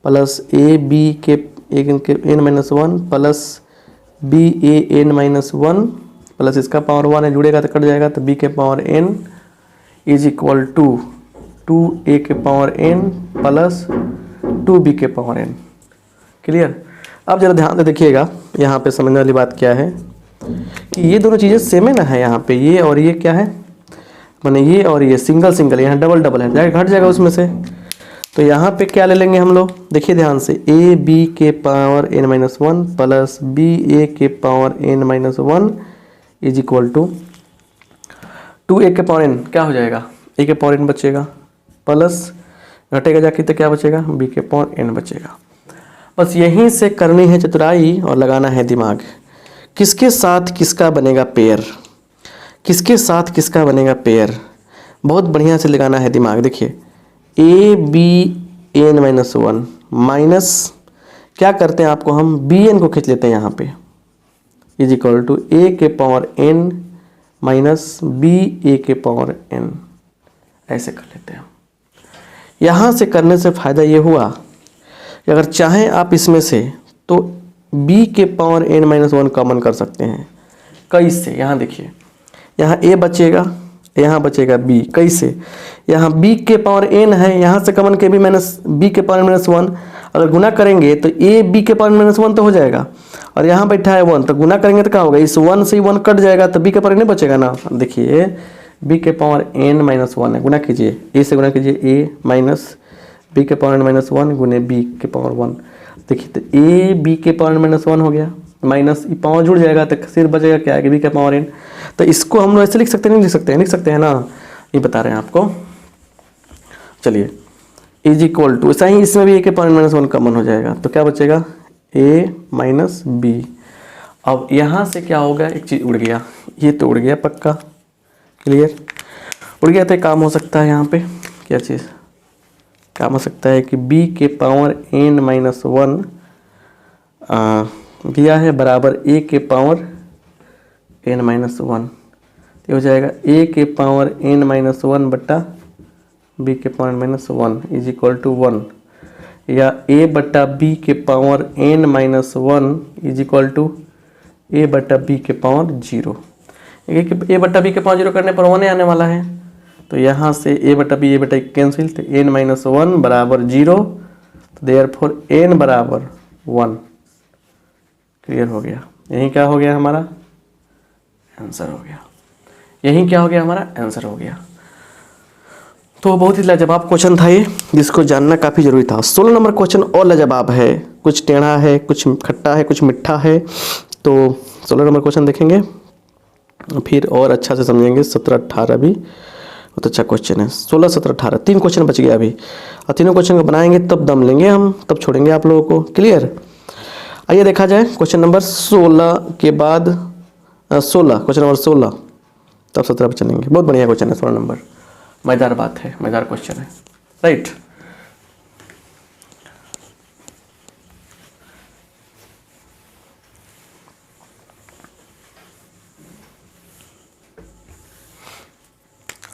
plus A B के n minus 1 plus B A N minus 1 plus इसका पावर 1 है जुड़ेगा तो कट जाएगा तो b के power n is equal to 2a के पावर n प्लस 2b के पावर n, क्लियर। अब जरा ध्यान से देखिएगा, यहाँ पे समझने वाली बात क्या है कि ये दोनों चीज़ें सेम है ना, है यहाँ पे ये और ये क्या है, माने ये और ये सिंगल सिंगल, यहाँ डबल डबल है, जाएगा घट जाएगा उसमें से। तो यहाँ पे क्या ले लेंगे हम लोग, देखिए ध्यान से, ए बी के power n minus 1 plus B A के power n minus 1 is equal to 2a के पावर n क्या हो जाएगा, a के पावर n बचेगा प्लस घटेगा जाके तो क्या बचेगा, b के पावर n बचेगा। बस यहीं से करनी है चतुराई और लगाना है दिमाग, किसके साथ किसका बनेगा पेयर, किसके साथ किसका बनेगा पेयर, बहुत बढ़िया से लगाना है दिमाग। देखिए A B N minus 1 minus क्या करते हैं आपको हम बी एन को खींच लेते हैं यहाँ पे, इज इक्वल टू ए के power n minus B A के पावर n, ऐसे कर लेते हैं। यहाँ से करने से फ़ायदा ये हुआ कि अगर चाहें आप इसमें से तो b के पावर n माइनस 1 कॉमन कर सकते हैं, कैसे, यहाँ देखिए, यहाँ a बचेगा, यहाँ बचेगा b, कैसे, यहाँ b के पावर n है, यहाँ से कॉमन के b माइनस b के पावर माइनस 1, अगर गुना करेंगे तो a b के पावर माइनस 1 तो हो जाएगा, और यहाँ बैठा है 1 तो गुना करेंगे तो क्या होगा, इस 1 से 1 कट जाएगा तो b के पावर नहीं बचेगा ना। देखिए b के पावर n माइनस 1 है, गुना कीजिए, a से गुना कीजिए a माइनस b के पावर माइनस 1 गुने b के पावर 1, देखिए तो a b के पावर माइनस 1 हो गया, माइनस पावर जुड़ जाएगा तो सिर्फ बचेगा क्या है, b के पावर n। तो इसको हम लोग ऐसे लिख सकते हैं, नहीं लिख सकते हैं, लिख सकते हैं ना, ये बता रहे हैं आपको। चलिए इज इक्वल टू, ऐसा ही इसमें भी a के पावर माइनस 1 कॉमन हो जाएगा तो क्या बचेगा, a माइनस b। अब यहाँ से क्या होगा, एक चीज़ उड़ गया, ये तो उड़ गया पक्का, क्लियर, उड़ गया तो काम हो सकता है यहाँ पे, क्या चीज़ काम हो सकता है कि b के पावर n माइनस 1 दिया है बराबर a के पावर n माइनस 1, तो हो जाएगा a के पावर n माइनस 1 बट्टा b के power minus 1 is equal to 1, या a बट्टा b के power n minus 1 is equal to a बट्टा b के पावर 0। a बट्टा b के पावर 0 करने पर 1 आने वाला है, तो यहाँ से a बट्टा कैंसिल, तो n माइनस 1 बराबर 0, तो देयरफॉर n बराबर 1। क्लियर हो गया। यही क्या हो गया हमारा आंसर हो गया। यही क्या हो गया हमारा आंसर हो गया। तो बहुत ही लाजवाब क्वेश्चन था ये, जिसको जानना काफ़ी जरूरी था। 16 नंबर क्वेश्चन और लाजवाब है, कुछ टेढ़ा है, कुछ खट्टा है, कुछ मिठा है। तो 16 नंबर क्वेश्चन देखेंगे फिर और अच्छा से समझेंगे। 17 18 भी बहुत अच्छा क्वेश्चन है। 16 17 18 3 क्वेश्चन बच गया अभी, और तीनों क्वेश्चन को बनाएंगे तब दम लेंगे हम, तब छोड़ेंगे आप लोगों को। क्लियर। आइए देखा जाए क्वेश्चन नंबर 16 के बाद 16 क्वेश्चन नंबर 16 तब 17 पर चलेंगे। बहुत बढ़िया क्वेश्चन है 16 नंबर, मज़ेदार बात है, मज़ेदार क्वेश्चन है। राइट।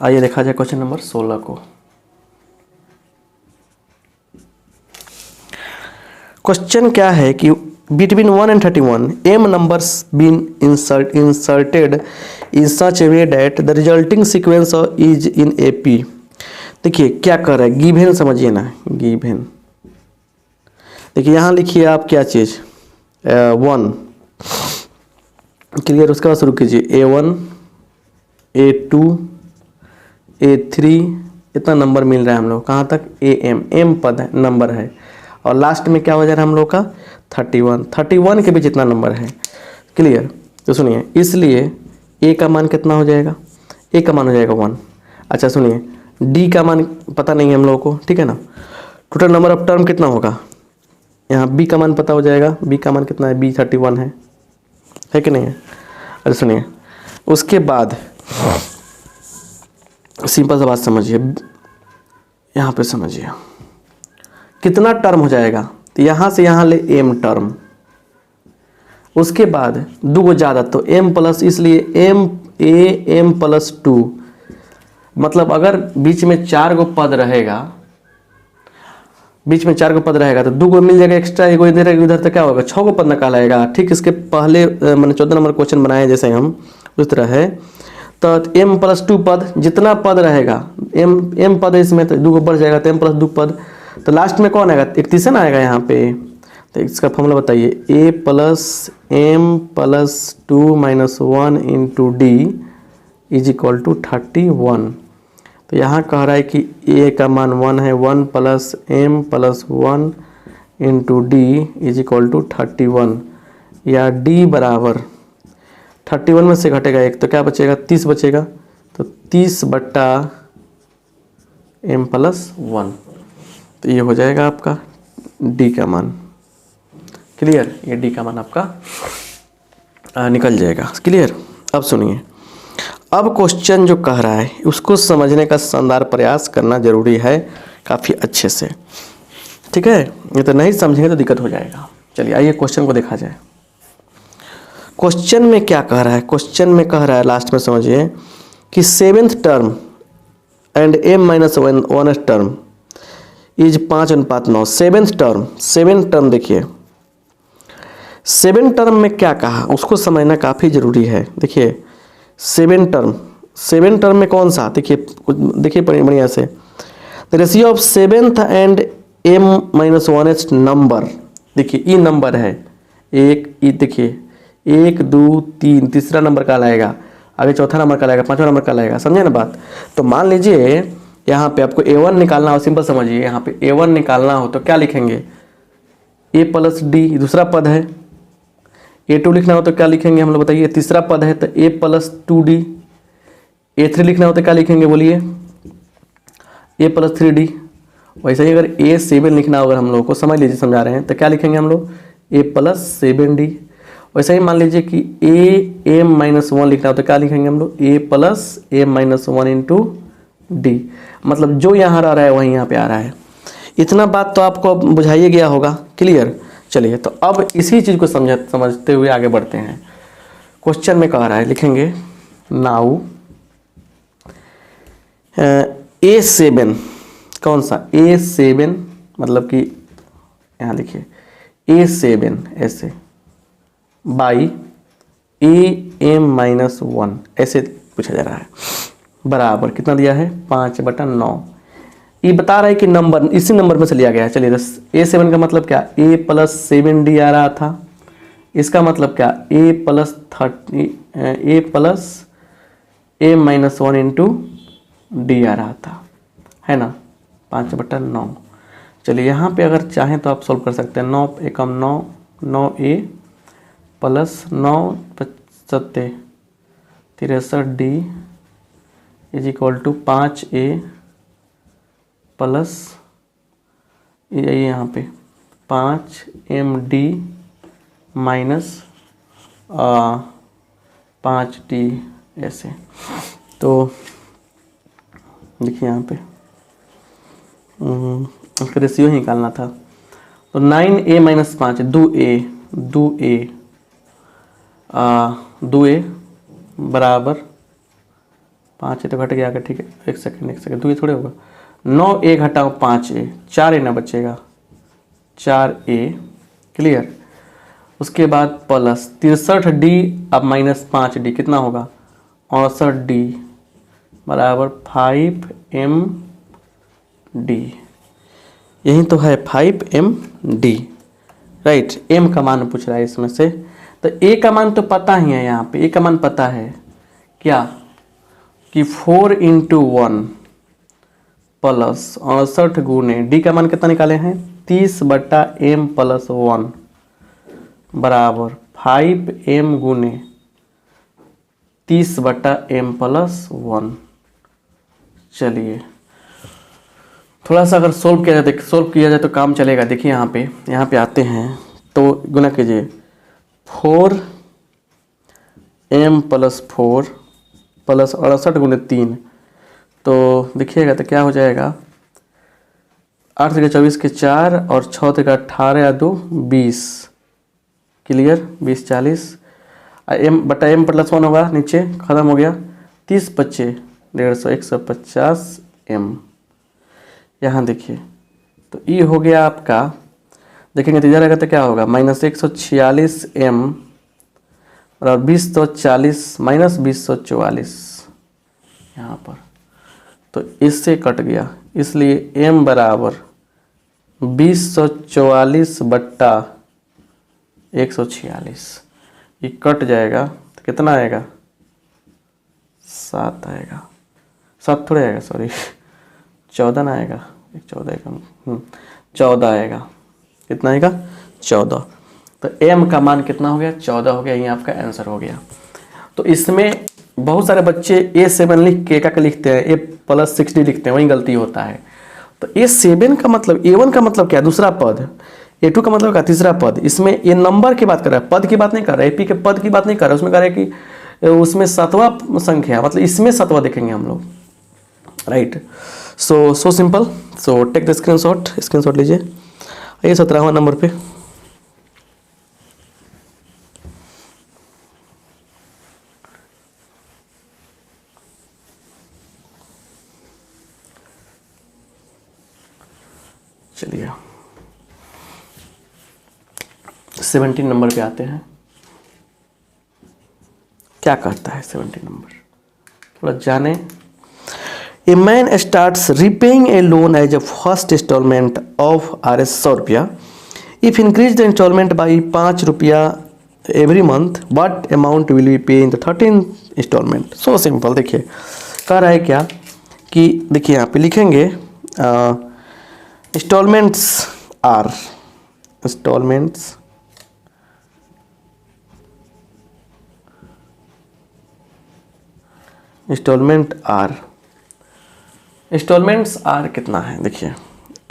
आइए देखा जाए क्वेश्चन नंबर 16 को। क्वेश्चन क्या है कि between 1 and 31 m numbers been inserted in such a way that the resulting sequence is in AP। देखिए क्या कर रहा है, गिवन समझिए ना, गिवन। देखिए यहाँ लिखिए आप क्या चीज़ 1। क्लियर। उसके बाद शुरू कीजिए A1 A2 A3, इतना नंबर मिल रहा है हम लोग कहाँ तक m पद है, नंबर है, और लास्ट में क्या हो जा रहा है हम लोग का 31 के बीच इतना नंबर है। क्लियर। तो सुनिए, इसलिए a का मान कितना हो जाएगा, a का मान हो जाएगा 1। अच्छा सुनिए, d का मान पता नहीं है हम लोगों को, ठीक है ना। टोटल नंबर ऑफ टर्म कितना होगा, यहाँ b का मान पता हो जाएगा। b का मान कितना है, b 31 है कि नहीं है। अरे सुनिए, उसके बाद सिंपल सा बात समझिए, यहाँ पे समझिए कितना टर्म हो जाएगा, तो यहाँ से यहाँ ले m टर्म, उसके बाद दो को ज़्यादा तो m प्लस, इसलिए m प्लस 2, मतलब अगर बीच में 4 गो पद रहेगा, बीच में 4 गो पद रहेगा तो 2 गो मिल जाएगा एक्स्ट्रा, एगो इधर उधर, तो क्या होगा 6 गो पद निकाल आएगा। ठीक इसके पहले मैंने 14 नंबर क्वेश्चन बनाए जैसे हम, उस तरह है। तो m प्लस 2 पद, जितना पद रहेगा m पद है इसमें, तो 2 गो बढ़ जाएगा, तो m प्लस 2 पद, तो लास्ट में कौन आएगा 31 ना आएगा यहाँ पे। तो इसका फॉर्मूला बताइए, a plus m plus 2 minus 1 into D is equal to 31। तो यहाँ कह रहा है कि a का मान 1 है, 1 plus m plus 1 into D is equal to 31, या d बराबर 31 में से घटेगा 1 तो क्या बचेगा 30 बचेगा, तो 30 बट्टा m प्लस 1, तो ये हो जाएगा आपका d का मान। क्लियर। ये d का मान आपका निकल जाएगा। क्लियर। अब सुनिए, अब क्वेश्चन जो कह रहा है उसको समझने का शानदार प्रयास करना जरूरी है काफ़ी अच्छे से, ठीक है। ये तो नहीं समझेंगे तो दिक्कत हो जाएगा। चलिए आइए क्वेश्चन को देखा जाए। क्वेश्चन में क्या कह रहा है, क्वेश्चन में कह रहा है लास्ट में समझिए कि 7th term and m minus 1 term is 5:9। 7th term देखिए, 7 टर्म में क्या कहा उसको समझना काफ़ी ज़रूरी है। देखिए 7 टर्म में कौन सा, देखिए बढ़िया से, the ratio of 7th and m minus 1 number. देखिए ई नंबर है एक, ई देखिए 1 2 3, तीसरा नंबर का लाएगा, आगे चौथा नंबर का लाएगा, पांचवा नंबर का लाएगा, समझे ना बात। तो मान लीजिए यहाँ पे आपको a1 निकालना हो, सिंपल समझिए, यहाँ पे a1 निकालना हो तो क्या लिखेंगे, a प्लस डी दूसरा पद है, a2 लिखना हो तो क्या लिखेंगे हम लोग बताइए, तीसरा पद है तो a प्लस 2d, a3 लिखना हो तो क्या लिखेंगे बोलिए, a प्लस 3d। वैसे ही अगर a7 लिखना होगा हम लोग को, समझ लीजिए समझा रहे हैं, तो क्या लिखेंगे हम लोग a प्लस 7d। वैसे ही मान लीजिए कि am माइनस 1 लिखना हो तो क्या लिखेंगे हम लोग a plus m minus 1 into D. मतलब जो यहाँ आ रहा है वहीं यहाँ पे आ रहा है। इतना बात तो आपको बुझाइए गया होगा। क्लियर। चलिए तो अब इसी चीज़ को समझते हुए आगे बढ़ते हैं। क्वेश्चन में कह रहा है, लिखेंगे नाउ A7, कौन सा A7, मतलब कि यहाँ लिखिए A7 ऐसे बाई am माइनस 1 ऐसे पूछा जा रहा है, बराबर कितना दिया है 5/9। ये बता रहा है कि नंबर इसी नंबर में से लिया गया है। चलिए A7 का मतलब क्या, A प्लस 7D आ रहा था। इसका मतलब क्या, A plus A minus 1 into D आ रहा था, है ना, 5/9। चलिए यहाँ पे अगर चाहें तो आप सॉल्व कर सकते हैं। 9 एकम 9, 9A plus 9 7 63D is equal to 5A plus ये यहाँ पे 5MD माइनस 5D ऐसे। तो देखिए यहाँ पे उसका रेशियो ही निकालना था। तो 9A माइनस 5 2A बराबर 5 तो घट गया, ठीक है, एक सेकंड 2A थोड़े होगा। 9A घटाओ 5A, 4A ना बचेगा, 4A क्लियर। उसके बाद प्लस 63D अब माइनस 5D कितना होगा, 68D बराबर 5MD। यही तो है 5MD, राइट। M का मान पूछ रहा है इसमें से। तो A का मान तो पता ही है, यहाँ पे A का मान पता है क्या कि 4 इंटू 1 प्लस 68 गुने D का मान कितना निकाले हैं 30/M प्लस 1 बराबर 5M गुने 30/M प्लस 1। चलिए थोड़ा सा अगर सोल्व किया जाए तो काम चलेगा। देखिए यहाँ पे आते हैं तो गुना कीजिए 4M प्लस 4 प्लस 68 गुने 3। तो देखिएगा तो क्या हो जाएगा, 8 × 24 के 4 और 6 × 18 या 2 20 क्लियर, 20 40 M/M प्लस 1 होगा, नीचे खत्म हो गया, 30 25 150 150M। यहाँ देखिए तो ये हो गया आपका, देखेंगे तो इधर आएगा तो क्या होगा माइनस 146M और 2040 माइनस 2044 यहाँ पर, तो इससे कट गया, इसलिए M बराबर 2044/146। ये कट जाएगा तो कितना आएगा 7 आएगा, 7 थोड़े आएगा, सॉरी 14 ना आएगा, 14 आएगा। कितना आएगा 14। तो M का मान कितना हो गया 14 हो गया, ये आपका आंसर हो गया। तो इसमें बहुत सारे बच्चे A7 लिख के क्या लिखते हैं A प्लस 6D लिखते हैं, वही गलती होता है। तो A7 का मतलब A1 का मतलब क्या है दूसरा पद, A2 का मतलब क्या तीसरा पद। इसमें ये नंबर की बात कर रहा है, पद की बात नहीं कर रहा है, AP के पद की बात नहीं कर रहा है। उसमें कह रहा है कि उसमें 7वां संख्या, मतलब इसमें 7वां देखेंगे हम लोग, right. So simple. So take the screenshot लीजिए। आइए 17वां नंबर पे। चलिए 17 नंबर पे आते हैं। क्या कहता है 17 नंबर, थोड़ा जाने। A man starts repaying a loan as a first installment of Rs 100 रुपया। If increase the installment by 5 रुपया every month, what amount will be pay in the 13 installment. So simple. देखिए कह रहा है क्या कि देखिए यहाँ पे लिखेंगे इंस्टॉलमेंट्स आर इंस्टॉलमेंट्स आर कितना है, देखिए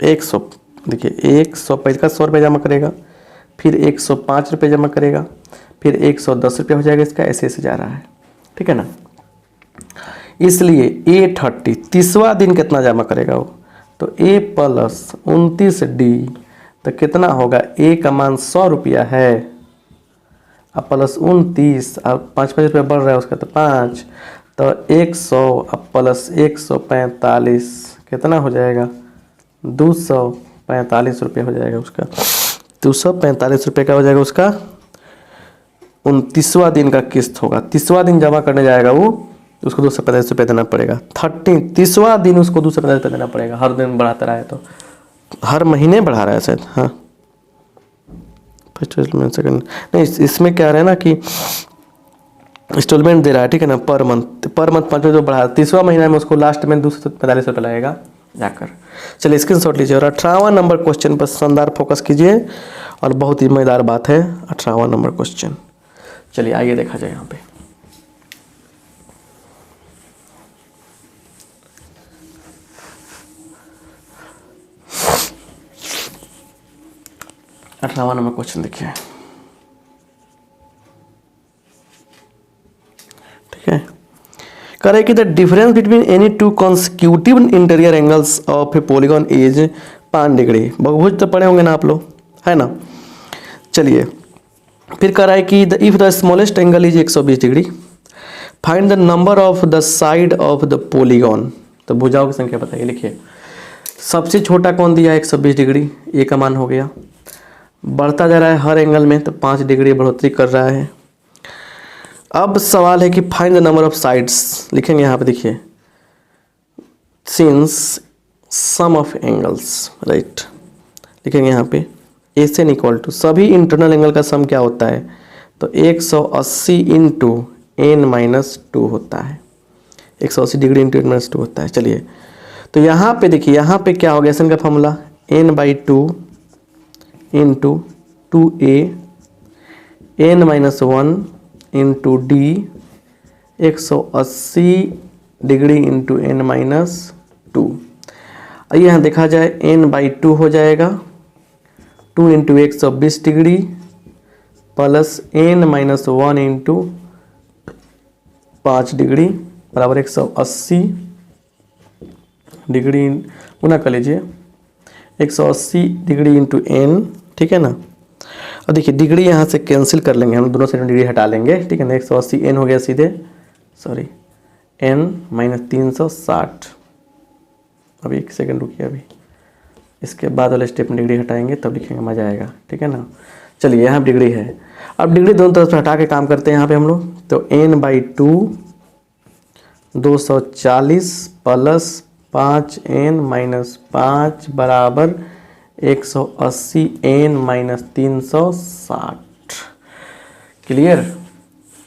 100, देखिए 100 पहले का 100 रुपये जमा करेगा, फिर 105 रुपये जमा करेगा, फिर 110 रुपये हो जाएगा, इसका ऐसे ऐसे जा रहा है, ठीक है ना। इसलिए A30 30वां दिन कितना जमा करेगा वो, तो A प्लस 29D, तो कितना होगा, A का मान 100 रुपया है, अब प्लस 29, अब 5 रुपया बढ़ रहा है उसका, तो 5, तो 100 अब प्लस 145 कितना हो जाएगा 245 रुपये हो जाएगा उसका, 245 रुपये का हो जाएगा उसका 29वां दिन का किस्त होगा। 30वां दिन जमा करने जाएगा वो उसको 245 रुपये देना पड़ेगा। 30वां दिन उसको 245 रुपये देना पड़ेगा, हर दिन बढ़ाता रहा है तो, हर महीने बढ़ा रहा है शायद। हाँ फर्स्ट इंस्टॉलमेंट, सेकंड नहीं, इसमें क्या रहा है ना कि इंस्टॉलमेंट दे रहा है, ठीक है ना, पर मंथ 5 जो बढ़ा, 30वां महीना में उसको लास्ट में 245 रुपये लगेगा जाकर। चलिए स्क्रीनशॉट लीजिए और 18वां नंबर क्वेश्चन पर शानदार फोकस कीजिए और बहुत ही मज़ेदार बात है 18वां नंबर क्वेश्चन। चलिए आइए देखा जाए यहाँ पे। अठारहवां नंबर क्वेश्चन देखिए, ठीक है। कह रहे कि the difference between any two consecutive interior angles of A polygon is 5 degree. बहुभुज तो पढ़े होंगे ना आप लोग, है ना। चलिए फिर कह रहा है कि if the smallest angle is 120 degree, find the number of the side of the polygon. तो भुजाओं की संख्या बताइए। लिखिए सबसे छोटा कौन दिया है 120 डिग्री, ए का मान हो गया। बढ़ता जा रहा है हर एंगल में तो 5 डिग्री बढ़ोतरी कर रहा है। अब सवाल है कि find the number of sides. लिखेंगे यहाँ पे, देखिए since sum of angles, right. लिखेंगे यहाँ पे एस एन इक्वल टू, सभी इंटरनल एंगल का सम क्या होता है, तो 180 इंटू एन माइनस 2 होता है। 180 डिग्री इंटू एन माइनस 2 होता है। चलिए तो यहाँ पे देखिए, यहाँ पे क्या हो गया एस एन का formula, n/2 into 2a n minus 1 into D 180 degree into N minus 2। आइए यहाँ देखा जाए n/2 हो जाएगा 2 into 120 degree plus n minus 1 into 5 degree बराबर 180 डिग्री, पुनः कर लीजिए 180 डिग्री इंटू एन, ठीक है ना। अब देखिए डिग्री यहाँ से कैंसिल कर लेंगे हम, दोनों साइड डिग्री हटा लेंगे, ठीक है ना। 180 एन हो गया सीधे, सॉरी एन माइनस 360। अभी एक सेकंड रुकिए, अभी इसके बाद वाले स्टेप में डिग्री हटाएंगे तब लिखेंगे, मजा आएगा, ठीक है ना। चलिए यहाँ डिग्री है, अब डिग्री दोनों तरफ से हटा के काम करते हैं यहाँ पे हम लोग। तो n/2 240 प्लस 5n माइनस 5 बराबर 180 n माइनस 360। क्लियर,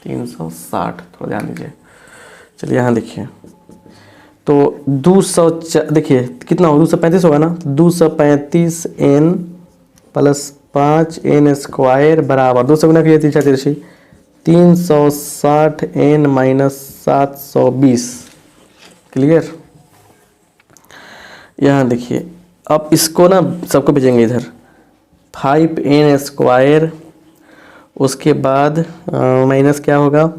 360, थोड़ा ध्यान दीजिए। चलिए यहाँ देखिए तो 200, देखिए कितना होगा, 235 होगा ना। 235 n प्लस 5n स्क्वायर बराबर 200 गुना किया 360 n माइनस 720। क्लियर, यहाँ देखिए अब इसको ना सबको भेजेंगे इधर, 5n स्क्वायर, उसके बाद माइनस क्या होगा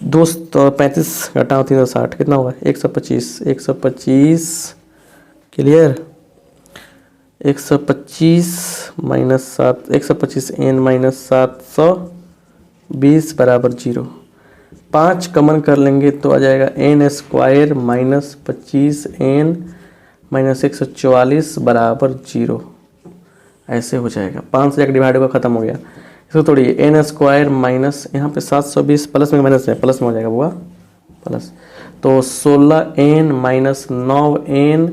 235 घटाओ 360 कितना होगा 125। क्लियर, 125 माइनस 7, 125 n माइनस 720 बराबर 0। 5 कॉमन कर लेंगे तो आ जाएगा n square minus 25n minus 144 बराबर 0। ऐसे हो जाएगा, 5 से 1 डिवाइड होगा, खत्म हो गया। इसको तोड़िए, एन स्क्वायर माइनस यहाँ पे 720 प्लस में माइनस है, प्लस में हो जाएगा बुआ प्लस, तो 16n माइनस 9n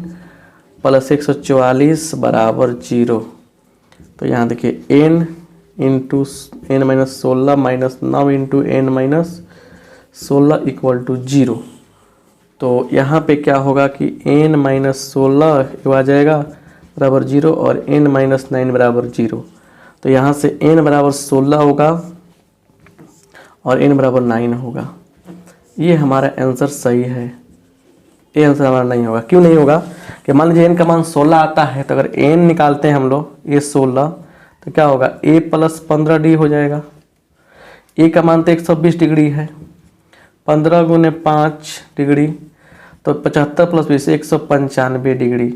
प्लस 144 बराबर 0। तो यहाँ देखिए n into N minus 16 minus 9 into N minus 16 equal to 0। तो यहाँ पे क्या होगा कि n माइनस 16 आ जाएगा बराबर 0 और n माइनस 9 बराबर 0। तो यहाँ से n बराबर 16 होगा और n बराबर 9 होगा। ये हमारा आंसर सही है। ये आंसर हमारा नहीं होगा। क्यों नहीं होगा कि मान लीजिए n का मान 16 आता है, तो अगर n निकालते हैं हम लोग, ये 16, तो क्या होगा a प्लस 15d हो जाएगा। a का मान तो 120 डिग्री है, 15 गुने 5 डिग्री तो 75 प्लस 20 195 डिग्री,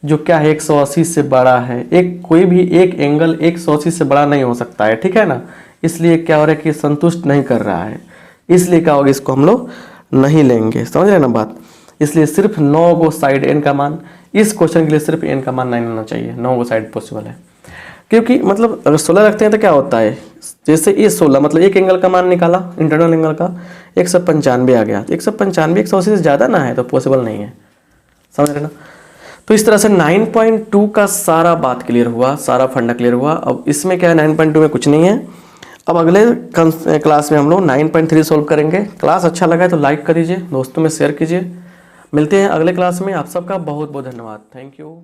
जो क्या है 180 से बड़ा है। एक कोई भी एक एंगल 180 से बड़ा नहीं हो सकता है, ठीक है ना। इसलिए क्या हो रहा है कि संतुष्ट नहीं कर रहा है, इसलिए क्या होगा इसको हम लोग नहीं लेंगे। समझ रहे ना बात। इसलिए सिर्फ 9 गो साइड n का मान, इस क्वेश्चन के लिए सिर्फ n का मान 9 होना चाहिए। 9 गो साइड पॉसिबल है, क्योंकि मतलब अगर 16 रखते हैं तो क्या होता है, जैसे ये 16 मतलब एक एंगल का मान निकाला इंटरनल एंगल का, 195 आ गया, 195 180 से ज़्यादा ना है तो पॉसिबल नहीं है, समझ रहे ना। तो इस तरह से 9.2 का सारा बात क्लियर हुआ, सारा फंडा क्लियर हुआ। अब इसमें क्या है, 9.2 में कुछ नहीं है। अब अगले क्लास में हम लोग 9.3 सॉल्व करेंगे। क्लास अच्छा लगा है तो लाइक कर दीजिए, दोस्तों में शेयर कीजिए। मिलते हैं अगले क्लास में। आप सबका बहुत बहुत धन्यवाद। Thank you.